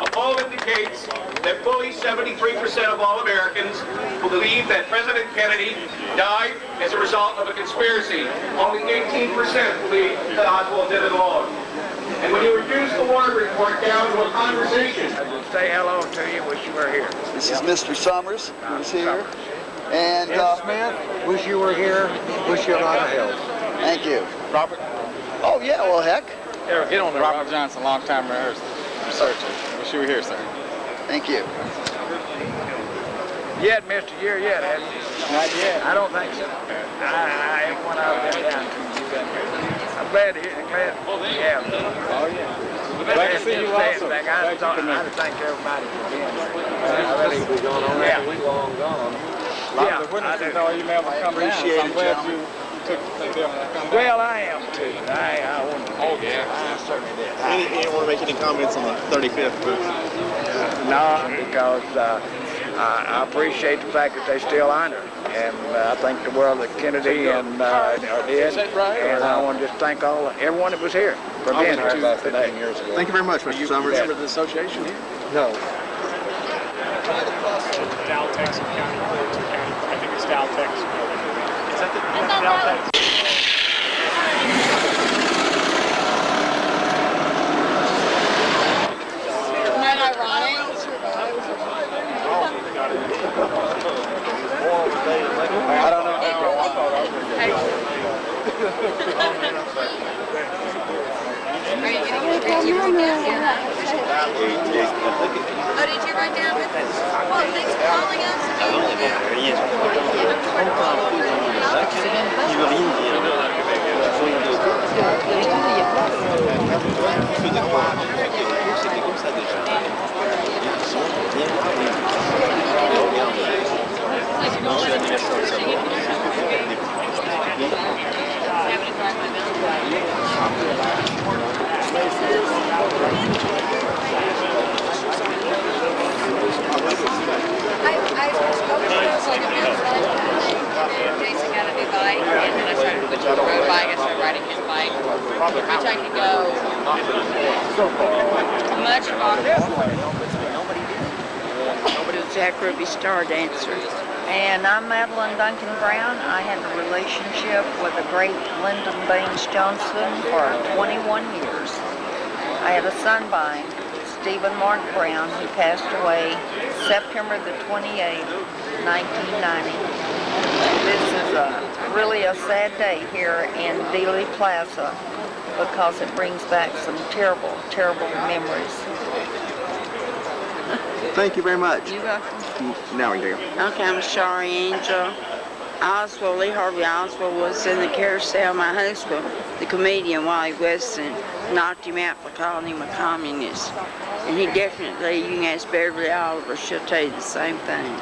a poll indicates that fully 73% of all Americans believe that President Kennedy died as a result of a conspiracy. Only 18% believe that Oswald did it alone. And when you reduce the Warren Report down to a conversation, Say hello to you. Wish you were here. This is Mr. Summers, who's here. And Smith, wish you were here. Wish you a lot of health. Thank you. Robert? Oh, yeah, well, heck. Yeah, get on there. Robert Johnson, long-time researcher. Wish you were here, sir. Thank you. You hadn't missed a year yet, have you? Not yet. I don't think so. I ain't one I've been down to. I'm glad to hear. Glad you have. Oh, yeah. Glad to see you also. I just thank everybody for being here. Yeah. We long gone. A lot of the witnesses know you never come down, so I'm glad you took them to come down. Well, I am too. I wouldn't. Oh, yeah. I certainly did. You didn't want to make any comments on the 35th group? No, because I appreciate the fact that they still honor. And I think the world that Kennedy and did. And I want to just thank everyone that was here for being here about 15 years ago. Thank you very much, Mr. Summers. Remember the association here? No. Daltex County Court, I think it's Daltex. Is that the Daltex? Isn't that ironic? I don't know. Are you getting your write down? Oh, did you write down? Well, thanks for calling Jason got a new bike, and then I started, which was a road bike, I started riding his bike, which I could go much farther. Jack Ruby Star Dancer. And I'm Madeline Duncan Brown. I had a relationship with the great Lyndon Baines Johnson for 21 years. I had a son by Stephen Mark Brown, who passed away September the 28th, 1990. This is really a sad day here in Dealey Plaza because it brings back some terrible, terrible memories. Thank you very much. You're welcome. Now we go. Okay, I'm Shari Angel. Oswald, Lee Harvey Oswald was in the carousel. My husband, the comedian Wally Weston, knocked him out for calling him a communist. And he definitely, you can ask Beverly Oliver, she'll tell you the same thing.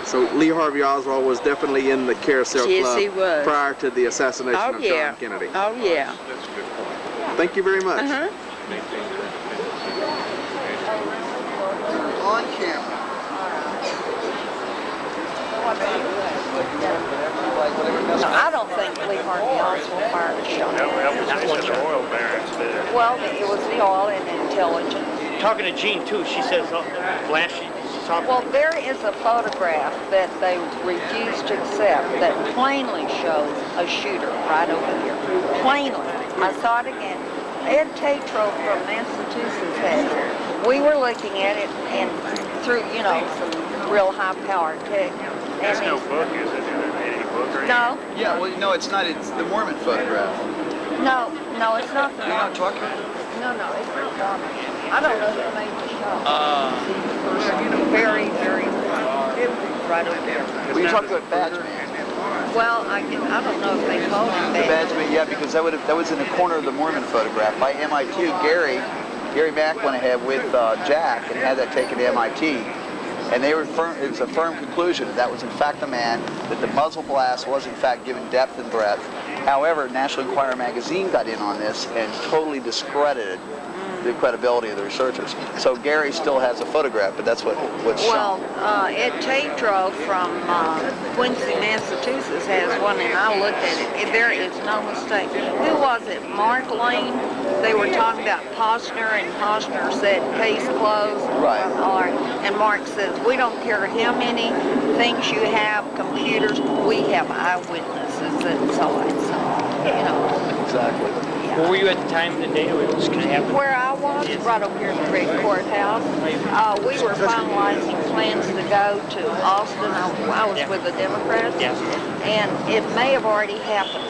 So Lee Harvey Oswald was definitely in the carousel Yes, club he was. prior to the assassination of John Kennedy. Oh, yeah. Thank you very much. Well, it was the oil and intelligence. Talking to Jean too, she says, flashy. Well, there is a photograph that they refuse to accept that plainly shows a shooter right over here. Plainly. I saw it again. Ed Tatro from Massachusetts had it. We were looking at it and through, you know, some real high-powered tech. That's no book, is it? Any book or anything? No. Yeah, well, no, it's not. It's the Mormon photograph. No, it's not the You're not talking? No, it's not Mormon. I don't know who made the shot. Very, very right over there. Well, you talking about Badge Man. Well, I don't know if they called him The Badge Man, yeah, because that was in the corner of the Mormon photograph. By MIT, Gary Mack went ahead with Jack and had that taken to MIT. And they were it was a firm conclusion that was in fact the man, that the muzzle blast was in fact given depth and breadth. However, National Enquirer magazine got in on this and totally discredited the credibility of the researchers. So Gary still has a photograph, but that's what's shown. Well, Ed Tatro from Quincy, Massachusetts has one, and I looked at it. There is no mistake. Who was it? Mark Lane? They were talking about Posner, and Posner said, case closed. Right. And Mark says, we don't care how many things you have, computers, we have eyewitnesses that saw it. So, you know. Exactly. Where were you at the time of the day when this could happen? Where I was, right over here in the great courthouse. We were finalizing plans to go to Austin. I was with the Democrats, and it may have already happened.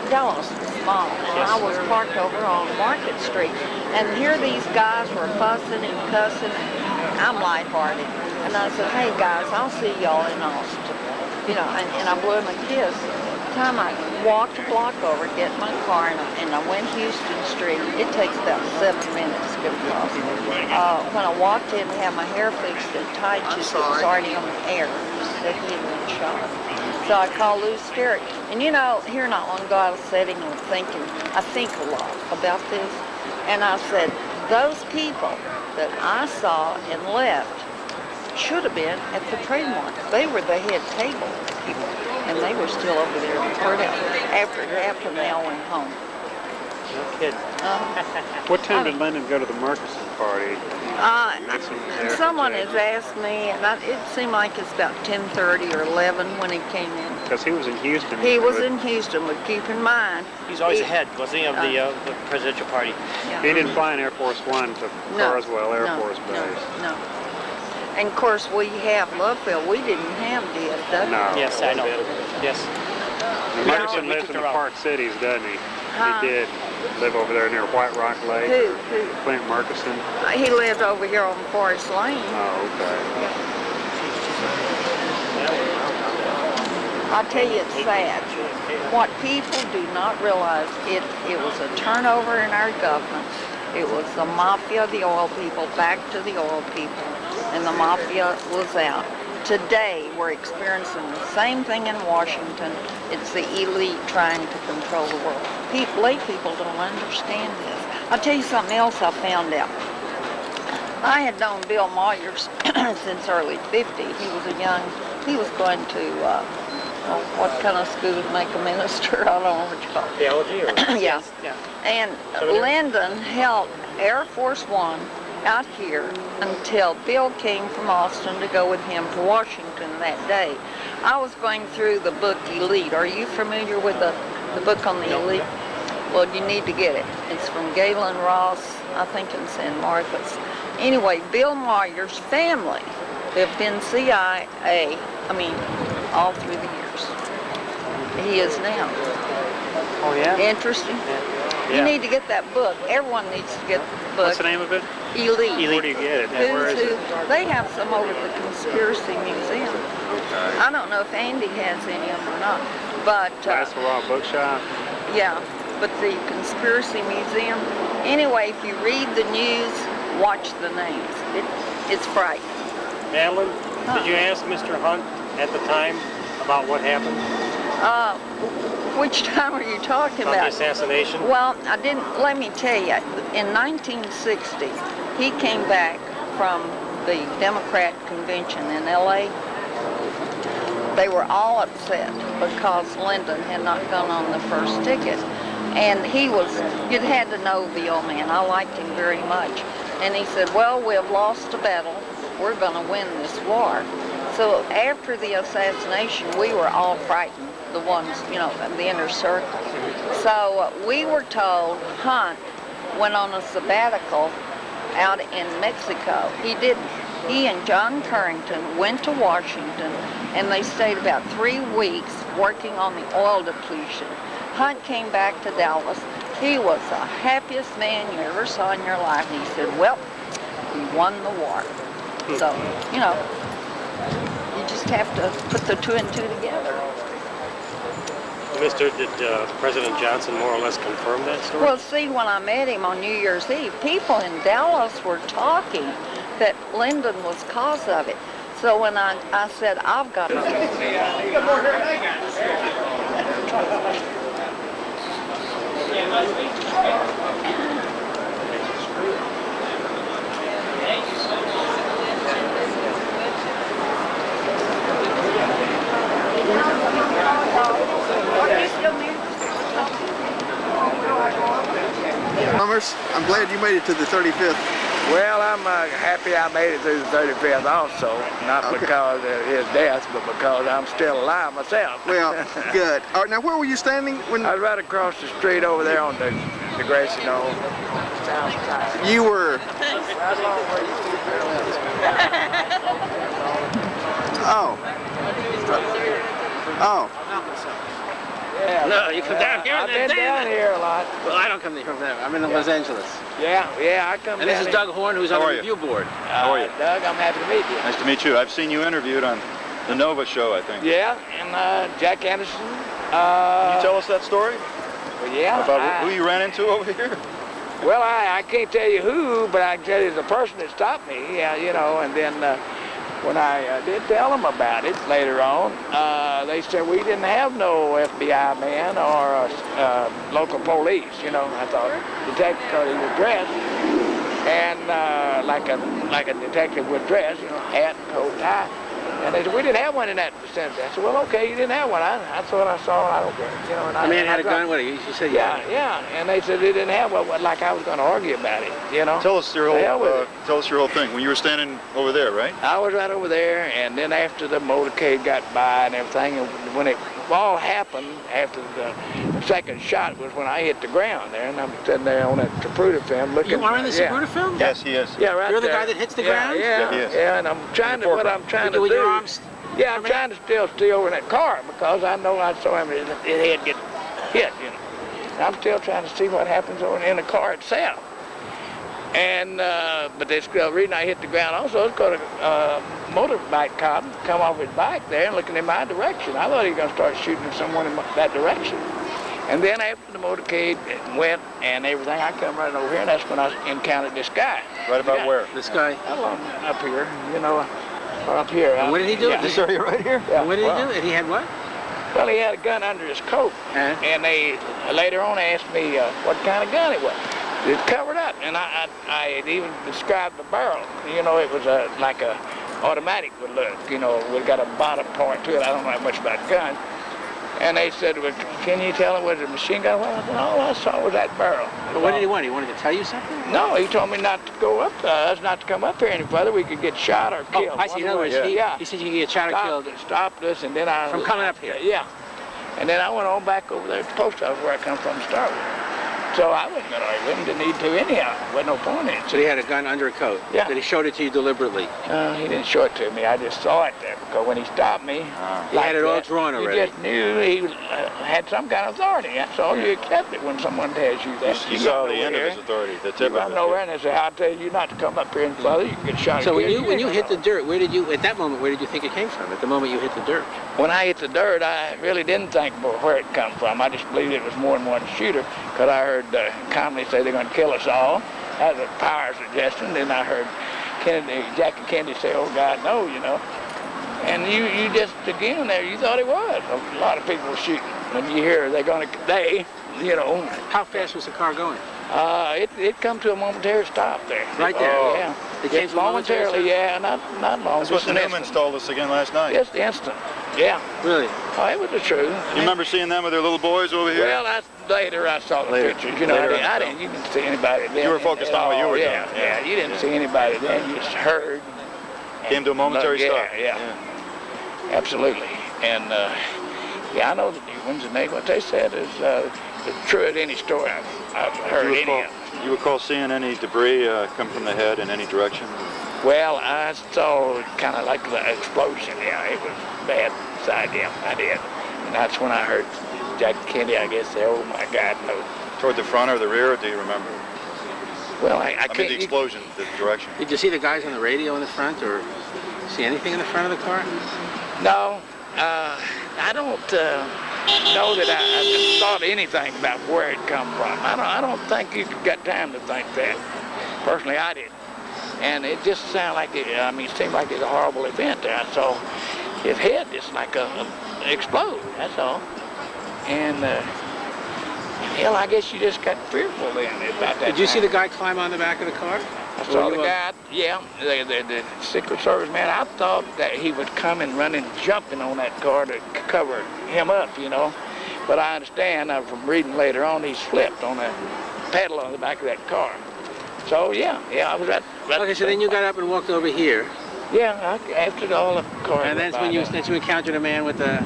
Dallas is small, and I was parked over on Market Street, and here these guys were fussing and cussing. I'm lighthearted, and I said, "Hey guys, I'll see y'all in Austin," you know, and I blew him a kiss. Time I walked a block over, get in my car, and I went Houston Street. It takes about 7 minutes to get across. When I walked in to have my hair fixed at Tyches, it was already on the air that he had been shot. So I called Lou Sterritt. And you know, here not long ago I was sitting and thinking, I think a lot about this. And I said, those people that I saw and left should have been at the trademark. They were the head table people. And they were still over there in the courthouse after they all went home. No kidding. What time did Lyndon go to the Murchison party? Someone has asked me, and it seemed like it's about 10:30 or 11 when he came in. Because he was in Houston. He was in Houston, but keep in mind. He's always ahead, wasn't he, of the presidential party? Yeah. He didn't fly in Air Force One to Carswell Air Force Base. No. And of course, we have Loveville. We didn't have DFW. No. Yes, I know. Yes. Murchison lives in the Park Cities, doesn't he? He did live over there near White Rock Lake. Who? Clint Murchison. He lived over here on Forest Lane. Oh, okay. I tell you, it's sad. What people do not realize, it was a turnover in our government. It was the mafia, the oil people, back to the oil people, and the mafia was out. Today, we're experiencing the same thing in Washington. It's the elite trying to control the world. Lay people don't understand this. I'll tell you something else I found out. I had known Bill Moyers since early 50. He was going to, what kind of school to make a minister? I don't know what you call it. Theology or? Yeah. And Lyndon held Air Force One out here until Bill came from Austin to go with him to Washington that day. I was going through the book Elite. Are you familiar with the book on the elite? Well, you need to get it. It's from Galen Ross, I think in San Marcos. Anyway, Bill Moyers' family lived in CIA, all through the years. He is now. Oh, yeah? Interesting. Yeah. You need to get that book. Everyone needs to get the book. What's the name of it? Elite. Where do you get it? Where is it? They have some over at the Conspiracy Museum. Okay. I don't know if Andy has any of them or not, but... That's the Raw Bookshop? Yeah, but the Conspiracy Museum. Anyway, if you read the news, watch the names. It's frightening. Madeline, did you ask Mr. Hunt at the time about what happened? Which time are you talking about? The assassination? Well, I didn't. Let me tell you, in 1960, he came back from the Democrat convention in L.A. They were all upset because Lyndon had not gone on the first ticket. And he was, you'd had to know the old man. I liked him very much. And he said, well, we have lost a battle. We're going to win this war. So after the assassination, we were all frightened, the ones, you know, in the inner circle. So we were told Hunt went on a sabbatical out in Mexico. He didn't. He and John Carrington went to Washington, and they stayed about 3 weeks working on the oil depletion. Hunt came back to Dallas. He was the happiest man you ever saw in your life. He said, well, we won the war. So, you know, you just have to put the two and two together. Mister, did President Johnson more or less confirm that story? Well, see, when I met him on New Year's Eve, people in Dallas were talking that Lyndon was cause of it. So when I said, I've got to... I'm glad you made it to the 35th. Well, I'm happy I made it through the 35th also, not because of his death, but because I'm still alive myself. Well, good. All right, now where were you standing when... I was right across the street over there on the Gracie Knoll. You were... Oh. Oh. Yeah. No, you come down here. I've been down here a lot. Well, I don't come from there. I'm in Los Angeles. Yeah, I come and down. And this is Doug Horn, who's on the review board. How are you? Doug, I'm happy to meet you. Nice to meet you. I've seen you interviewed on the Nova show, I think. Yeah, and Jack Anderson. Can you tell us that story? Well, yeah. About who you ran into over here? Well, I can't tell you who, but I can tell you the person that stopped me, you know, and then when I did tell them about it later on, they said we didn't have no FBI man or local police, you know. I thought detective, because he was dressed, and like a detective would dress, you know, hat, coat, tie. And they said, we didn't have one in that vicinity. I said, well, okay, you didn't have one. That's what I saw. I don't care. You know, and the man had a gun with him. You said, yeah. And they said they didn't have one, like I was going to argue about it, you know. Tell us your whole thing. When you were standing over there, right? I was right over there, and then after the motorcade got by and everything, and when it all happened, after the second shot was when I hit the ground there, and I'm sitting there on that Zapruder film looking. You are in the Zapruder film? Yes, he is. Yeah, right. You're the there. guy that hits the ground? Yeah, he is. Yeah, and I'm trying to, what I'm trying to do. With your arms? Yeah, I'm trying to still stay over in that car because I know I saw him, his head get hit, you know. And I'm still trying to see what happens over in the car itself. And, but the reason I hit the ground also is because a motorbike cop come off his bike there and looking in my direction. I thought he was going to start shooting someone in that direction. And then after the motorcade went and everything, I come right over here, and that's when I encountered this guy. Right about where? This guy? Up here, you know, or up here. And what did he do? This area right here? Yeah. What did he do? And he had what? Well, he had a gun under his coat, and they later on asked me what kind of gun it was. It's covered up, and I had even described the barrel. You know, it was like a automatic would look. You know, we got a bottom part to it. I don't know much about guns. And they said, well, can you tell him was it a machine gun? Well, I said, all I saw was that barrel. But what did he want? He wanted to tell you something? No, he told me not to go up, us not to come up here any further. We could get shot or killed. Oh, I see. In other words, he said you could get shot or killed. Stopped us, and then I... From coming up here? Yeah. And then I went on back over there to the post office where I come from to start with. So I wasn't going to argue with him, didn't need to anyhow. Wasn't no point in it. So he had a gun under a coat? Yeah. That he showed it to you deliberately? He didn't show it to me. I just saw it there because when he stopped me... He had it all drawn already? You just knew he had some kind of authority. That's all. You accept it when someone tells you that. You saw the end of his authority, the tip of it. You run over and they say, I'll tell you not to come up here and further. You can get shot. So when you hit the dirt, where did you, at that moment, where did you think it came from? At the moment you hit the dirt? When I hit the dirt, I really didn't think about where it come from. I just believed it was more than one shooter because I heard Conley say they're going to kill us all. That was a power suggestion. Then I heard Jackie Kennedy say, oh, God, no, you know. And you just, again, there, you thought it was. A lot of people were shooting. When you hear they're going to, you know. How fast was the car going? It come to a momentary stop there. Right there? Yeah. It came to momentarily, yeah, not long. That's what the Newmans told us again last night. Just instant. Yeah. Really? Oh, it was the truth. You remember seeing them with their little boys over here? Well, later I saw the Later. pictures. You know, I didn't. You didn't see anybody then. You were focused on what you were doing. Yeah. You didn't see anybody then. You just heard. Came to a momentary stop. Yeah. Absolutely. And yeah, I know the new ones, and what they said is true at any story I've heard any of. You recall seeing any debris come from the head in any direction? Well, I saw kind of like the explosion. Yeah, it was bad side. Yeah, I did. And that's when I heard Jack Kennedy, I guess, say, "Oh my God, no." Toward the front or the rear, or do you remember? Well, I can't. I mean, the explosion, the direction. Did you see the guys on the radio in the front, or see anything in the front of the car? No, I don't know that I thought anything about where it come from. I don't think you got time to think that. Personally, I didn't. And it just sounded like it seemed like it's a horrible event there. I saw his head just like explode, that's all. And hell, I guess you just got fearful then about that. Did you see the guy climb on the back of the car? I saw the guy, yeah, the Secret Service man. I thought that he would come and run and jumping on that car to cover him up, you know. But I understand from reading later on, he slipped on the pedal on the back of that car. So yeah, I was at. Okay, so then you got up and walked over here. Yeah, after all the cars. And that's when you encountered a man with the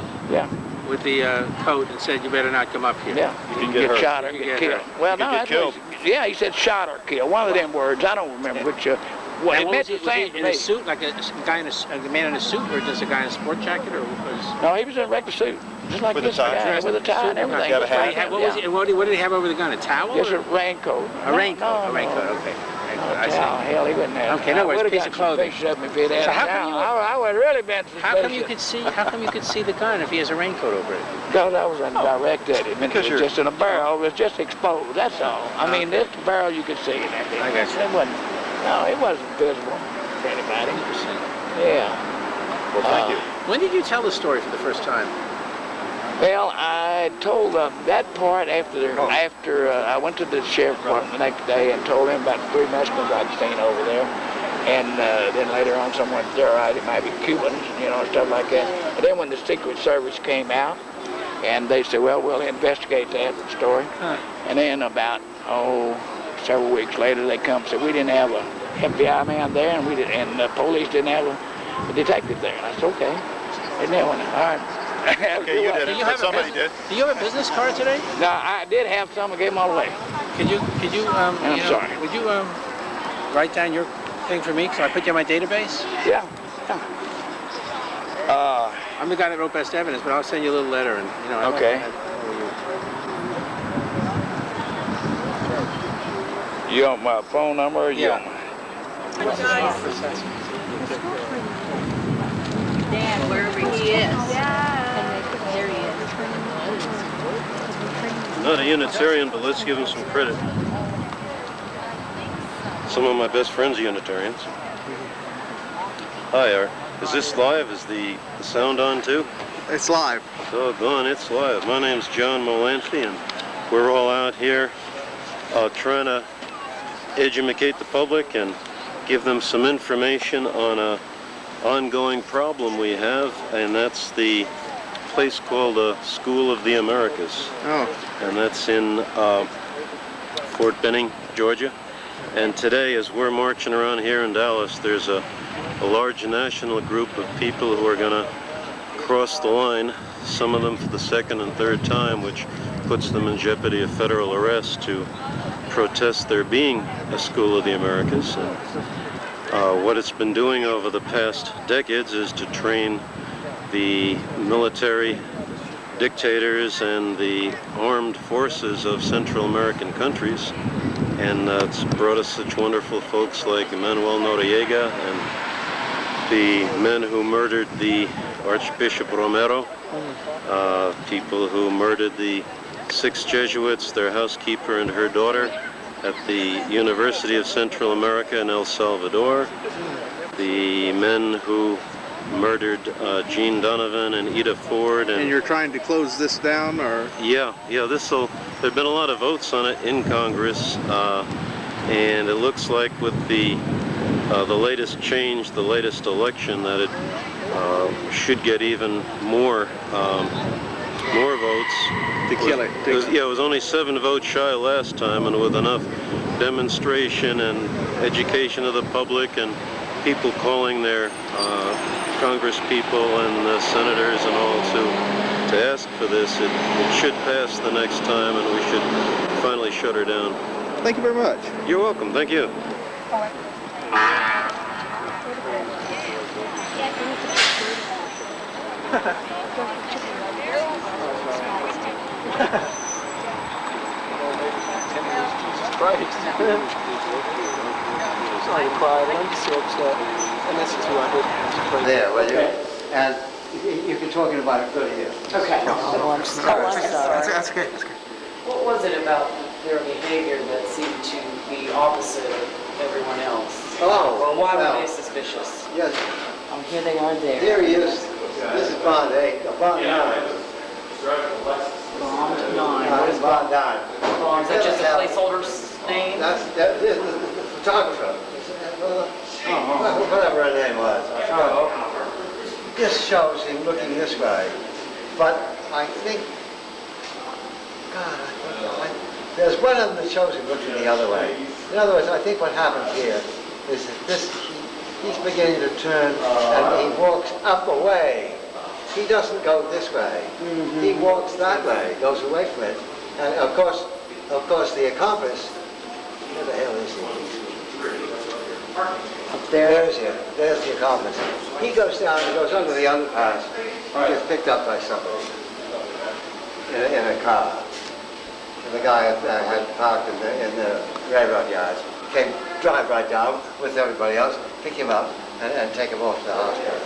coat and said, "You better not come up here." Yeah, you get shot or get killed. Well, no, that's what yeah, he said shot or killed. One of them words. I don't remember which. Well, it meant the same in a suit, like a guy a man in a suit, or just a guy in a sport jacket, or was? No, he was in a regular suit, just like this guy, with a tie and everything. What did he have over the gun? A towel? Just a raincoat. A raincoat. A raincoat. Okay. Hell, he wouldn't have. Okay, no worries. Piece of clothing. So how come I would really been suspicious. How come you could see the gun if he has a raincoat over it? Because I was direct at him. It was just in a barrel. It was just exposed. That's all. I mean, this barrel you could see in that thing. I got you. It wasn't. No, it wasn't visible to anybody. Interesting. Yeah. Well, thank you. When did you tell the story for the first time? Well, I told that part after I went to the sheriff's department the next day and told him about the 3 Mexicans I'd seen over there. And then later on someone theorized it might be Cubans, you know, stuff like that. And then when the Secret Service came out, and they said, well, we'll investigate that story. And then about, several weeks later, they come and said, we didn't have a FBI man there, and the police didn't have a detective there. And I said, okay. And then went, all right. Okay, you did it, but somebody did. Do you have a business card today? No, I did have some. I gave them all away. Could you I'm sorry. Would you write down your thing for me, so I put you in my database? Yeah. I'm the guy that wrote Best Evidence, but I'll send you a little letter, and you know. Okay. You want my phone number, or you want my... Dad, wherever he is. There he is. Not a Unitarian, but let's give him some credit. Some of my best friends are Unitarians. Hi, Art. Is this live? Is the sound on too? It's live. Doggone, it's live. My name's John Molanphy, and we're all out here trying to educate the public and give them some information on a ongoing problem we have, and that's the place called the School of the Americas. And that's in Fort Benning, Georgia. And today, as we're marching around here in Dallas, there's a large national group of people who are going to cross the line, some of them for the second and third time, which puts them in jeopardy of federal arrest, to protest there being a School of the Americas. And what it's been doing over the past decades is to train the military dictators and the armed forces of Central American countries. And it's brought us such wonderful folks like Emmanuel Noriega and the men who murdered the Archbishop Romero, people who murdered the 6 Jesuits, their housekeeper and her daughter at the University of Central America in El Salvador, the men who murdered Gene Donovan and Ida Ford. And you're trying to close this down, or? Yeah, there've been a lot of votes on it in Congress, and it looks like with the latest change, the latest election, that should get even more votes. To kill it. Yeah, it was only 7 votes shy last time, and with enough demonstration and education of the public and people calling their Congress people and senators and all to ask for this, it should pass the next time, and we should finally shut her down. Thank you very much. You're welcome. Thank you. Sorry to cry, but I'm just so upset. And this is who I did. There, well, and you've been talking about it for a year. Okay. Oh, I'm sorry. That's okay. What was it about their behavior that seemed to be opposite of everyone else? Oh, or why well, were they suspicious? Yes. Oh, here they are there. Here he is. This is Bond 8, Bond 9. Bond 9. What is Bond 9? Is that just a placeholder's name? This is the photographer. Whatever her name was. This shows him looking this way. But I think, God, there's one of them that shows him looking the other way. In other words, I think what happens here is that he's beginning to turn and he walks up away. He doesn't go this way. He walks that way, goes away from it. And of course the accomplice, where the hell is he? Up there? There's the accomplice. He goes down and goes under the underpass. He gets picked up by somebody in a car. And the guy had parked in the railroad yards. Drive right down with everybody else, pick him up and take him off to the hospital.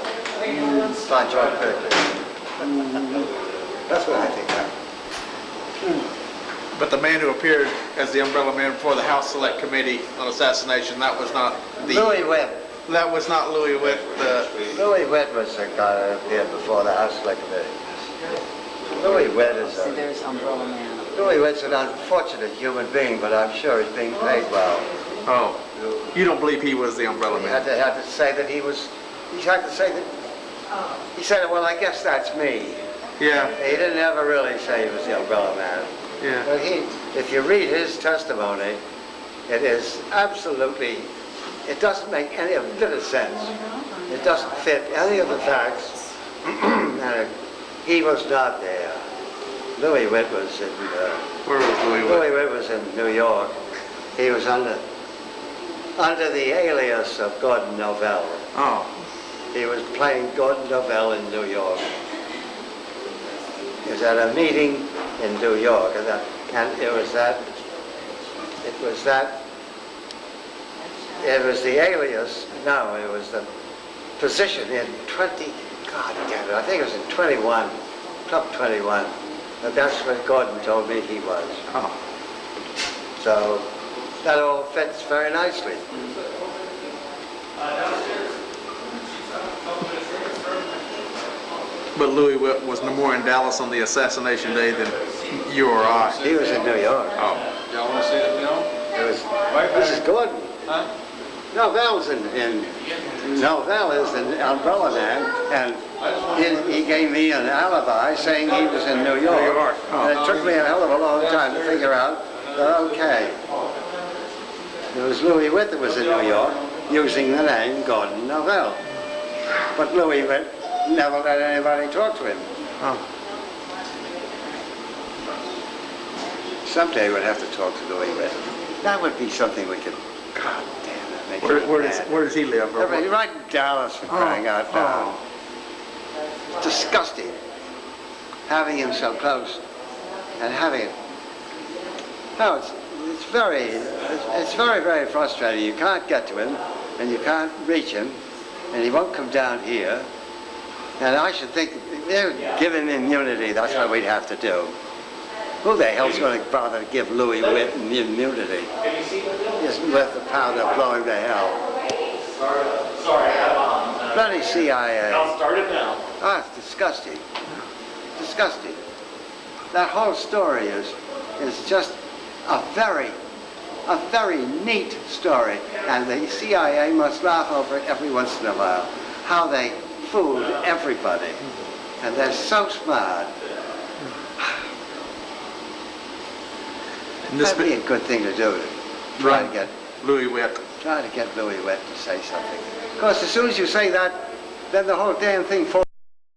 Find John Perkins. That's what I think happened. But the man who appeared as the umbrella man before the House Select Committee on Assassination, that was not the... Louis Witt. That was not Louis Witt. Louis Witt was the guy that appeared before the House Select Committee. Louis Witt is See, there's Umbrella Man. Louis Witt's an unfortunate human being, but I'm sure he's being paid well. Oh, you don't believe he was the umbrella man? He had to say that he was... He had to say that... He said, well, I guess that's me. Yeah. He didn't ever really say he was the umbrella man. Yeah. But if you read his testimony, it is absolutely, it doesn't make any bit of sense. It doesn't fit any of the facts. And he was not there. Louis Witt was in... Where was Louis Witt? Louis Witt was in New York. He was under the alias of Gordon Novell. Oh. He was playing Gordon Novell in New York. He was at a meeting in New York, and it was the alias, no, it was the position in 20, God damn it, I think it was in 21, Club 21. But that's what Gordon told me he was. Oh. So that all fits very nicely. But Louis Witt was no more in Dallas on the assassination day than you or I. He was in New York. Oh. Y'all want to see the film? This is Gordon. Huh? Novell's Novell is an umbrella man, and he gave me an alibi saying he was in New York. Oh. And it took me a hell of a long time to figure out that, okay, it was Louis Witt that was in New York using the name Gordon Novell. But Louis Witt never let anybody talk to him. Oh. Someday we'd have to talk to Louis Witt. That would be something we could, God damn it, make it Where does he live? right in Dallas, for crying out loud. Disgusting. Having him so close and having it. No, it's very, very frustrating. You can't get to him and you can't reach him and he won't come down here. And I should think, give him immunity, that's what we'd have to do. Who the hell's going to bother to give Louis Witt immunity? Just worth the pound of blowing to hell. Sorry. Bloody CIA. I'll start it now. Ah, it's disgusting. Disgusting. That whole story is just a very neat story. And the CIA must laugh over it every once in a while. How they fooled everybody. And they're so smart. That'd be a good thing to do. Try to get Louis Witt. Try to get Louis Witt to say something. Of course, as soon as you say that, then the whole damn thing falls.